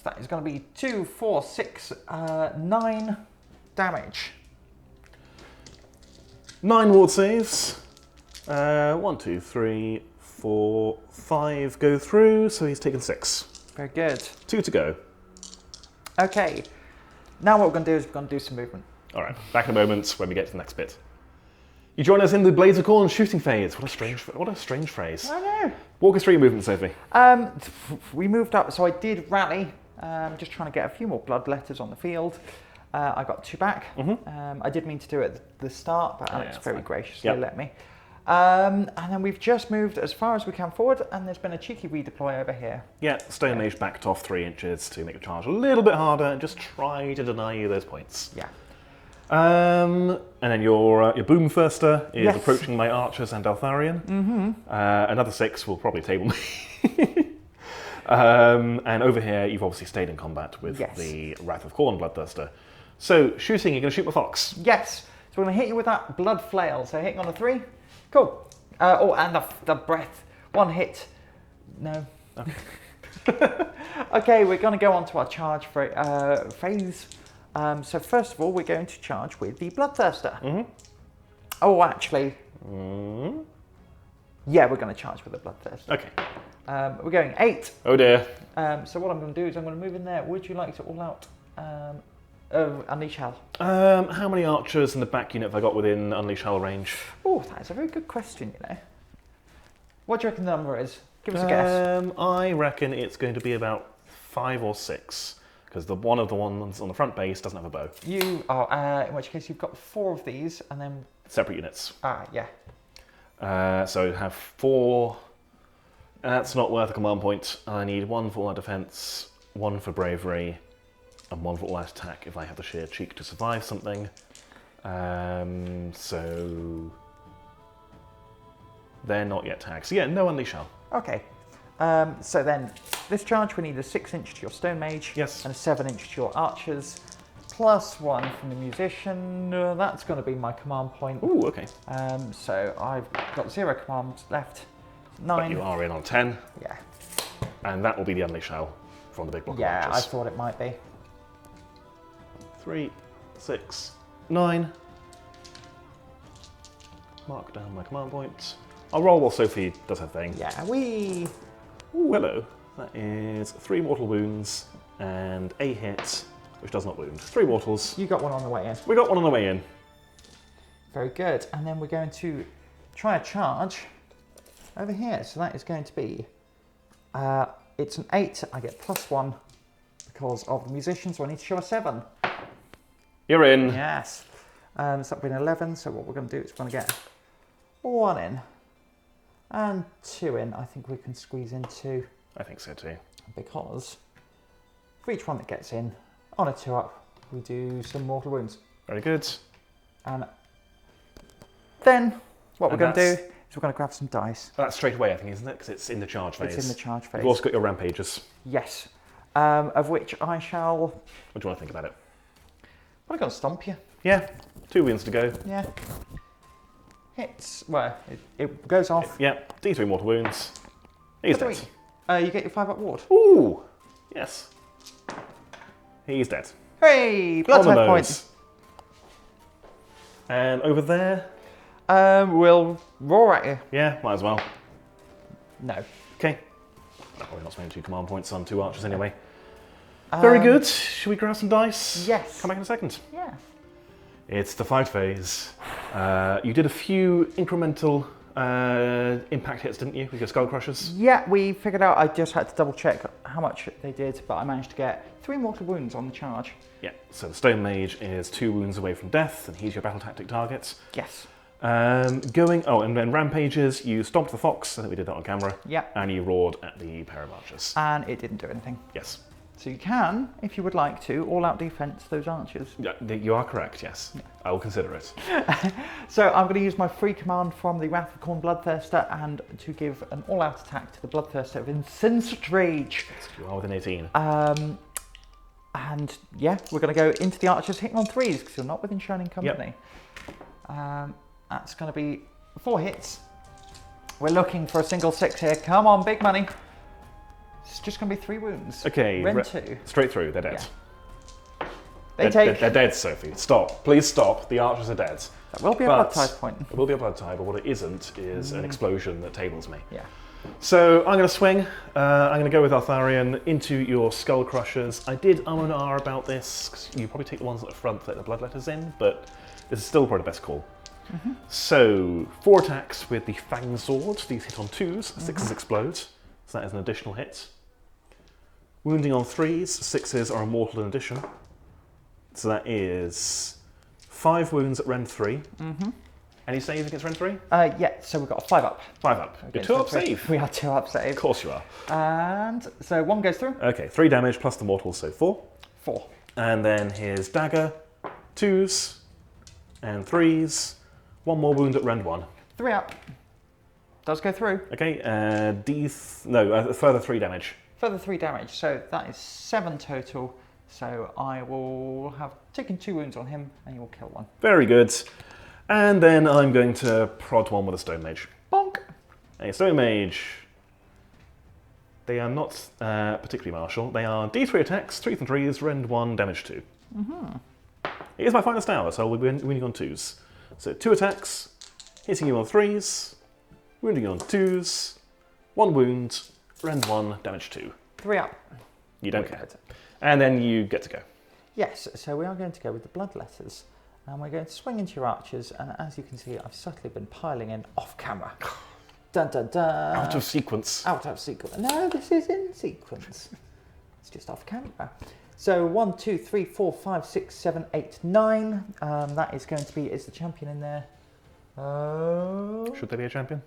that is going to be 2, 4, 6, 9 damage. 9 ward saves. 1, 2, 3, 4, 5 go through, so he's taken 6. Very good. 2 to go. Okay. Now what we're going to do is we're going to do some movement. All right. Back in a moment when we get to the next bit. You join us in the Blades of Khorne shooting phase. What a strange phrase. I know. Walk us through your movement, Sophie. We moved up, so I did rally, just trying to get a few more bloodletters on the field. I got 2 back. I did mean to do it at the start, but Alex very graciously let me. And then we've just moved as far as we can forward, and there's been a cheeky redeploy over here. Yeah, Stonemage backed off 3 inches to make the charge a little bit harder and just try to deny you those points. Yeah. And then your Boomthirster is approaching my Archers and Eltharion. Another 6 will probably table me. And over here, you've obviously stayed in combat with the Wrath of Khorne Bloodthirster. So, shooting, you're going to shoot my Fox. Yes. So we're going to hit you with that Blood Flail. So hitting on a 3. Cool. And the breath. 1 hit. No. Okay. Okay, we're going to go on to our charge phase. So first of all, we're going to charge with the Bloodthirster. Oh, actually. Yeah, we're going to charge with the Bloodthirster. Okay. We're going 8. Oh dear. So what I'm going to do is I'm going to move in there. Would you like to all out Unleash Hell? How many Archers in the back unit have I got within Unleash Hell range? Oh, that is a very good question, you know. What do you reckon the number is? Give us a guess. I reckon it's going to be about 5 or 6, because one of the ones on the front base doesn't have a bow. You are, in which case you've got 4 of these, and then... Separate units. Yeah. So have 4. That's not worth a command point. I need 1 for all-out defense, 1 for bravery, and 1 for all-out attack if I have the sheer cheek to survive something. So they're not yet tagged. So yeah, no unleash shell. Okay. So then, this charge we need a 6-inch to your Stonemage, Yes. and a 7-inch to your Archers, plus 1 from the Musician. That's going to be my command point. Ooh, okay. So I've got 0 commands left. 9. But you are in on 10. Yeah. And that will be the unleash shell from the big block Yeah, of I archers. thought it might be. 3, 6, 9. Mark down my command points. I'll roll while Sophie does her thing. Yeah, we. Ooh, hello. That is 3 mortal wounds and a hit, which does not wound. 3 mortals. You got one on the way in. We got one on the way in. Very good. And then we're going to try a charge over here. So that is going to be. It's an 8. I get +1 because of the Musician, so I need to show a 7. You're in. Yes. So that'll be an 11. So what we're going to do is we're going to get 1 in and 2 in. I think we can squeeze in 2 I think so too. because for each one that gets in on a 2-up, we do some mortal wounds. Very good. And then what we're And going to do that's- is we're going to grab some dice. That's straight away, I think, isn't it? Because it's in the charge phase. It's in the charge phase. You've also got your rampages. Yes. Of which I shall. What do you want to think about it? What am I going to stomp you? Yeah, 2 wins to go. Yeah. Hits. Well, it goes off. Yeah, D3 mortal wounds. He's For dead. 3. You get your 5-up ward. Ooh, yes. He's dead. Hey, blood On the type point. nose. And over there, We'll roar at you. yeah, might as well. No. Okay. Probably not spending 2 command points on 2 archers anyway. Very good. Should we grab some dice? Yes. Come back in a second. Yeah. It's the fight phase. You did a few incremental impact hits, didn't you, with your skull crushers? Yeah, we figured out. I just had to double check how much they did, but I managed to get 3 mortal wounds on the charge. Yeah. So the Stone Mage is 2 wounds away from death, and he's your battle tactic target. Yes. And then rampages, you stomped the fox, I think we did that on camera. Yeah. And you roared at the pair of archers. And it didn't do anything. Yes. So you can, if you would like to, all-out defense those archers. Yeah, you are correct, yes. I will consider it. So I'm going to use my free command from the Wrath of Khorne Bloodthirster and to give an all-out attack to the Bloodthirster of Insensate Rage. You are within 18. And yeah, we're going to go into the archers hitting on 3s because you're not within Shining Company. That's going to be 4 hits. We're looking for a single 6 here. Come on, big money. It's just going to be 3 wounds. Okay. Ren 2. Straight through, they're dead. Yeah. They're dead, Sophie. Stop. Please stop. The archers are dead. That will be a blood type point. It will be a blood type, but what it isn't is an explosion that tables me. Yeah. So I'm going to swing. I'm going to go with Eltharion into your skull crushers. I did and R about this, because you probably take the ones at the front that the bloodletters in, but this is still probably the best call. So 4 attacks with the Fang Sword. These hit on 2s, 6s explode. So that is an additional hit. Wounding on 3s, 6s are a mortal in addition. So that is 5 wounds at Rend 3. Any save against Rend 3? Yeah, so we've got a 5-up. 5-up. You're 2-up save. We are 2-up save. Of course you are. And so 1 goes through. Okay, 3 damage plus the mortal, so 4. 4. And then his dagger, 2s and 3s. 1 more wound at Rend 1. 3-up. Does go through. Okay, a further 3 damage. Further 3 damage, so that is 7 total. So I will have taken 2 wounds on him, and you will kill 1. Very good. And then I'm going to prod 1 with a Stone Mage. Bonk! A Stone Mage. They are not particularly martial. They are D3 attacks, 3s and 3s, Rend 1, damage 2. It is my finest hour, so I'll be winning on 2s. So 2 attacks, hitting you on 3s, wounding you on 2s, 1 wound, Rend 1, damage 2. 3-up. You don't care. And then you get to go. Yes, so we are going to go with the bloodletters. And we're going to swing into your archers, and as you can see, I've subtly been piling in off camera. Dun dun dun. Out of sequence. Out of sequence. No, this is in sequence. It's just off camera. So 1, 2, 3, 4, 5, 6, 7, 8, 9. That is going to be. Is the champion in there? Oh. Should there be a champion?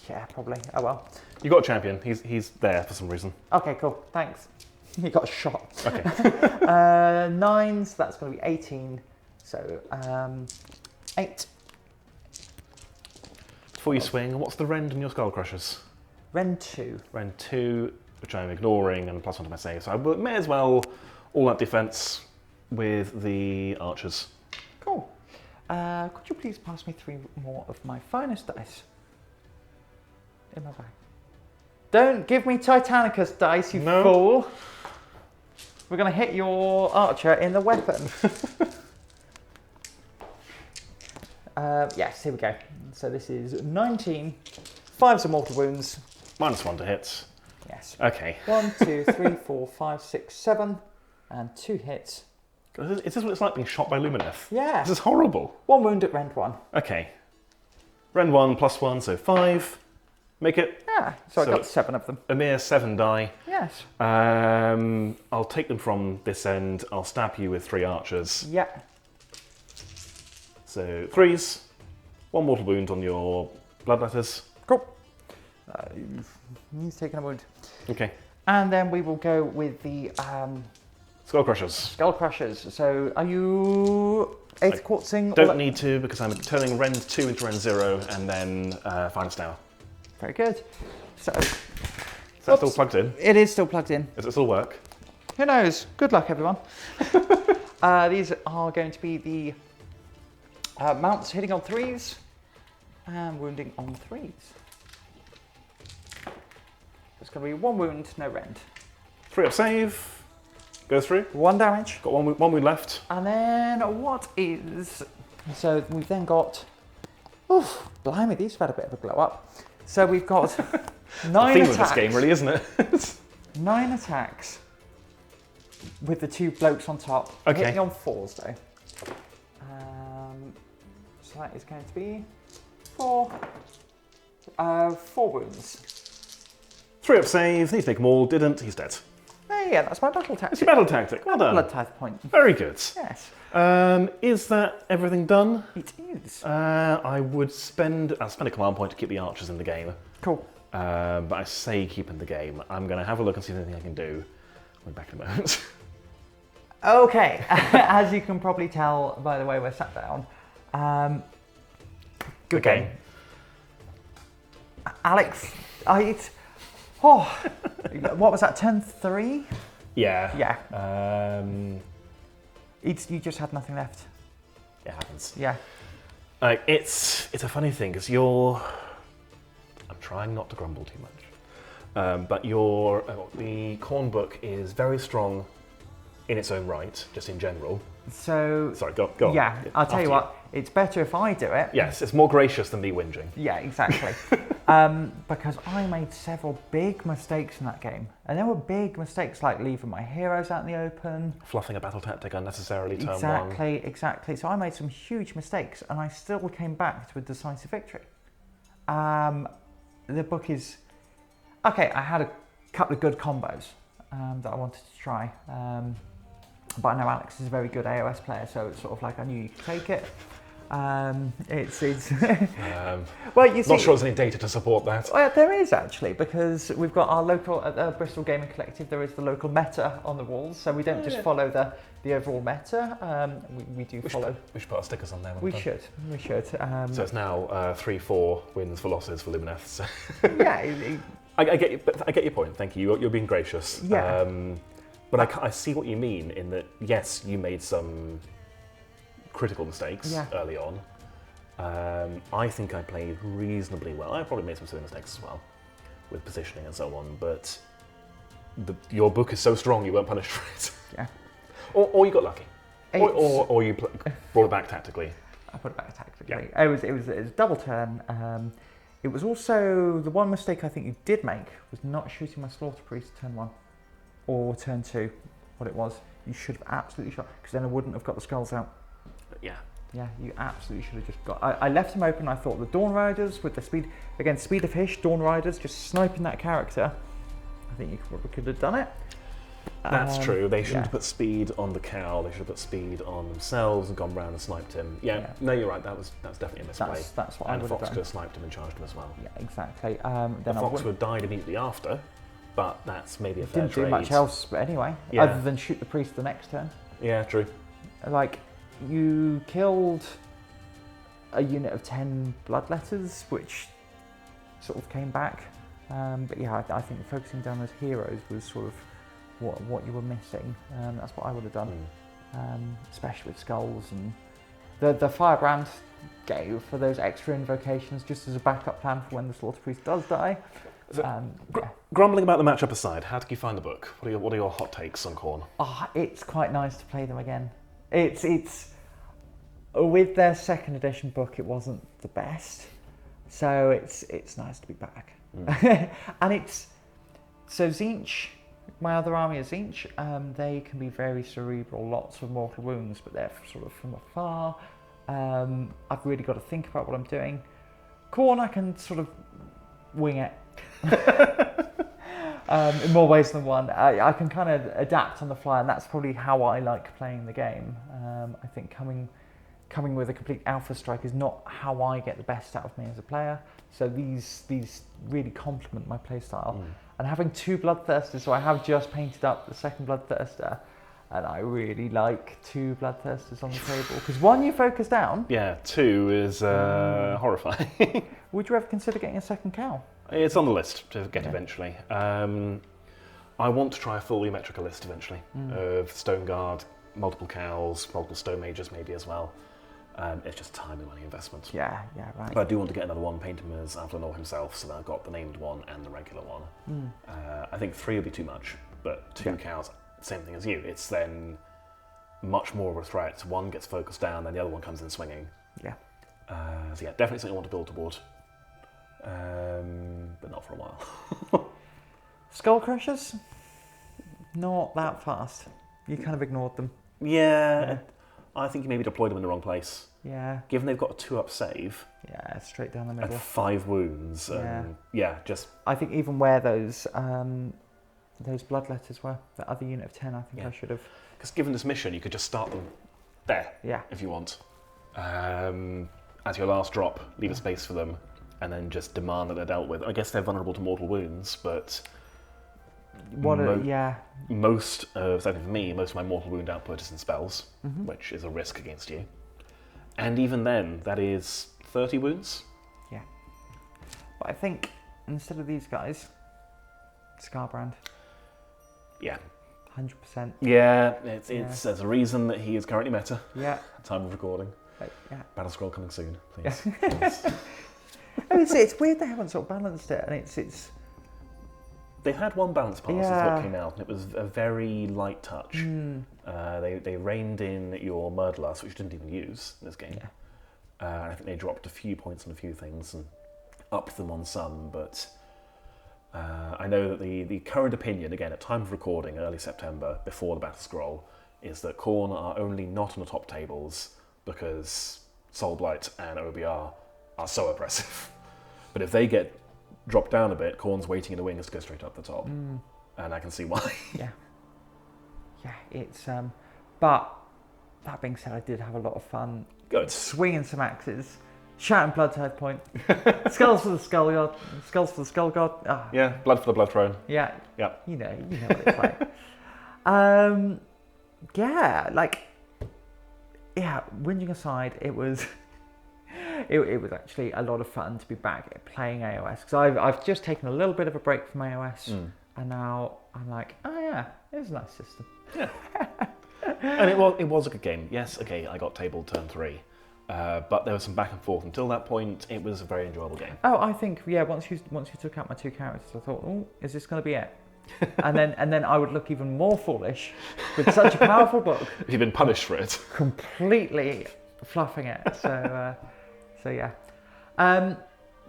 Yeah, probably. Oh well. You got a champion. He's there for some reason. Okay, cool. Thanks. He got a shot. Okay. 9. So that's going to be 18. So 8. Before you swing, what's the rend in your Skull Crushers? Rend 2. Rend 2, which I'm ignoring, and +1 to my save. So I may as well all out defense with the archers. Cool. Could you please pass me 3 more of my finest dice? In my bag. Don't give me Titanicus dice, you fool. We're going to hit your archer in the weapon. Yes, here we go. So this is 19. 5s of mortal wounds. -1 to hit. Yes. Okay. 1, 2, 3, 4, 5, 6, 7. And 2 hits. Is this what it's like being shot by Lumineth? Yeah. This is horrible. 1 wound at Rend 1. Okay. Rend 1 +1, so 5. Make it. Yeah, so I got 7 of them. A mere 7 die. Yes. I'll take them from this end. I'll stab you with 3 archers. Yeah. So 3s. 1 mortal wound on your bloodletters. Cool. He's taken a wound. Okay. And then we will go with the Skull Crushers. Skull Crushers. So are you 8th quartzing? Don't need to because I'm turning Rend 2 into Rend 0 and then Finest Hour. Very good. So, Is that still plugged in? It is still plugged in. Does it still work? Who knows? Good luck, everyone. These are going to be the mounts hitting on 3s and wounding on 3s. It's going to be 1 wound, no rend. 3 up save. Go through. 1 damage. Got one wound left. And then what is... So we've then got... Oh, blimey, these have had a bit of a glow up. So we've got 9 theme attacks. of this game, really, isn't it? 9 attacks with the 2 blokes on top. Okay. Hitting on 4s though. So that is going to be 4 wounds. 3 up save. Need to take them all. Didn't. He's dead. Yeah, that's my battle tactic. It's your battle tactic. Well done. Blood tithe point. Very good. Yes. Is that everything done? It is. I'll spend a command point to keep the archers in the game. Cool. But I say keep in the game. I'm going to have a look and see if there's anything I can do. I'll be back in a moment. Okay. As you can probably tell by the way we're sat down. Good game. Alex, what was that, turn 3? Yeah. Yeah. It You just had nothing left. happens. Yeah. It's a funny thing because I'm trying not to grumble too much, but the Khorne book is very strong in its own right, just in general. So... Sorry, go on. Yeah, I'll tell you what, it's better if I do it. Yes, it's more gracious than me whinging. Yeah, exactly. Because I made several big mistakes in that game. And there were big mistakes like leaving my heroes out in the open. Fluffing a battle tactic unnecessarily, turn 1. Exactly. So I made some huge mistakes and I still came back to a decisive victory. The book is... Okay, I had a couple of good combos that I wanted to try. But I know Alex is a very good AOS player, so it's sort of like I knew you could take it. It's well, you see, not sure there's any data to support that. Well, there is actually, because we've got our local Bristol Gaming Collective. There is the local meta on the walls, so we don't just follow the overall meta. We do follow. We should put our stickers on there. We should. So it's now 3-4 wins for losses for Lumineth. So. Yeah, I get your point. Thank you. You're being gracious. Yeah. But I see what you mean in that. Yes, you made some critical mistakes early on. I think I played reasonably well. I probably made some silly mistakes as well with positioning and so on, but your book is so strong you weren't punished for it. Yeah. Or you got lucky. Or you brought it back tactically. I put it back tactically. Yeah. It was a double turn. It was also the one mistake I think you did make was not shooting my Slaughter Priest turn 1 or turn 2. What it was, you should have absolutely shot, because then I wouldn't have got the skulls out. Yeah. Yeah, you absolutely should have just got... I left him open. I thought the Dawn Riders with the speed... Again, speed of Hysh, Dawn Riders, just sniping that character. I think you probably could have done it. That's true. They shouldn't have put speed on the cow. They should have put speed on themselves and gone round and sniped him. Yeah. No, you're right. That's definitely a misplay. That's what I would have done. And the fox could have sniped him and charged him as well. Yeah, exactly. The fox would have died immediately after, but that's maybe a fair trade. Didn't do much else anyway, other than shoot the priest the next turn. Yeah, true. Like, you killed a unit of 10 bloodletters, which sort of came back. But yeah, I think focusing down those heroes was sort of what you were missing. That's what I would have done, especially with skulls and the firebrand gave for those extra invocations just as a backup plan for when the slaughter priest does die. So, grumbling about the matchup aside, how did you find the book? What are your hot takes on Khorne? It's quite nice to play them again. It's with their second edition book, it wasn't the best, so it's nice to be back. And it's so Tzeentch, my other army is Tzeentch. They can be very cerebral, lots of mortal wounds, but they're sort of from afar. I've really got to think about what I'm doing. Khorne, I can sort of wing it. In more ways than one. I can kind of adapt on the fly, and that's probably how I like playing the game. I think coming with a complete alpha strike is not how I get the best out of me as a player. So these really complement my playstyle. And having 2 bloodthirsters, so I have just painted up the second bloodthirster, and I really like 2 bloodthirsters on the table because 1 you focus down. Yeah, 2 is horrifying. Would you ever consider getting a second cow? It's on the list to get eventually. I want to try a fully metrical list eventually of Stone Guard, multiple cows, multiple Stonemages maybe as well. It's just time and money investment. Yeah, right. But I do want to get another one, paint him as Avlanor himself, so that I've got the named one and the regular one. I think 3 will be too much, but 2 cows, same thing as you. It's then much more of a threat. 1 gets focused down, then the other one comes in swinging. Yeah. So yeah, definitely something I want to build toward. But not for a while. Skull Crushers? Not that fast. You kind of ignored them. Yeah. I think you maybe deployed them in the wrong place. Yeah. Given they've got a 2-up save. Yeah, straight down the middle. And 5 wounds. Just... I think even where those bloodletters were, the other unit of 10, I think I should have... Because given this mission, you could just start them there, if you want. As your last drop, leave a space for them, and then just demand that they're dealt with. I guess they're vulnerable to mortal wounds, but... Most of, certainly for me, most of my mortal wound output is in spells, which is a risk against you. And even then, that is 30 wounds. Yeah. But I think, instead of these guys, Scarbrand. Yeah. 100%. Yeah, it's there's a reason that he is currently meta. Yeah. At time of recording. Yeah. Battle Scroll coming soon, please. It's weird they haven't sort of balanced it, and it's... They've had one balance pass since what came out, and it was a very light touch. They reined in your Merciless, which you didn't even use in this game. Yeah. I think they dropped a few points on a few things and upped them on some, but I know that the current opinion, again, at time of recording, early September, before the Battle Scroll, is that Khorne are only not on the top tables because Soulblight and OBR are so oppressive. But if they get dropped down a bit, Khorne's waiting in the wings to go straight up the top. And I can see why. Yeah, it's... But, that being said, I did have a lot of fun. Good. Swinging some axes, shouting blood to head point, skulls for the skull god, skulls for the skull god. Yeah, blood for the blood throne. Yeah. You know what it's like. Whinging aside, it was... It was actually a lot of fun to be back playing AOS, because I've just taken a little bit of a break from AOS, and now I'm like, it's a nice system. Yeah. And it was a good game. Yes, okay, I got tabled turn 3, but there was some back and forth. Until that point, it was a very enjoyable game. Oh, I think once you took out my 2 characters, I thought, is this going to be it? and then I would look even more foolish with such a powerful book. You've been punished for it. Completely fluffing it. So yeah.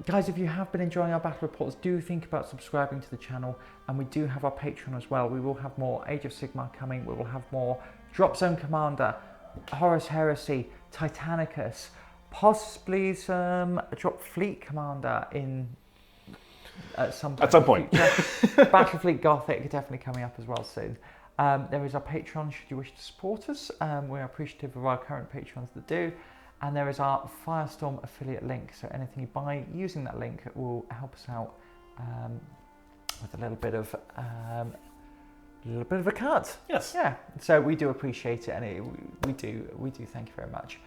Guys, if you have been enjoying our battle reports, do think about subscribing to the channel, and we do have our Patreon as well. We will have more Age of Sigmar coming. We will have more Drop Zone Commander, Horus Heresy, Titanicus, possibly some drop fleet commander in at some point. Battlefleet Gothic definitely coming up as well soon. There is our Patreon should you wish to support us. We're appreciative of our current patrons that do. And there is our Firestorm affiliate link. So anything you buy using that link will help us out with a little bit of a cut. Yes. Yeah. So we do appreciate it, and we do thank you very much.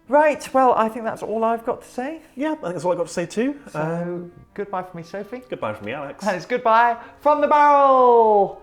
Right. Well, I think that's all I've got to say. Yeah, I think that's all I've got to say too. So goodbye from me, Sophie. Goodbye from me, Alex. And it's goodbye from the barrel.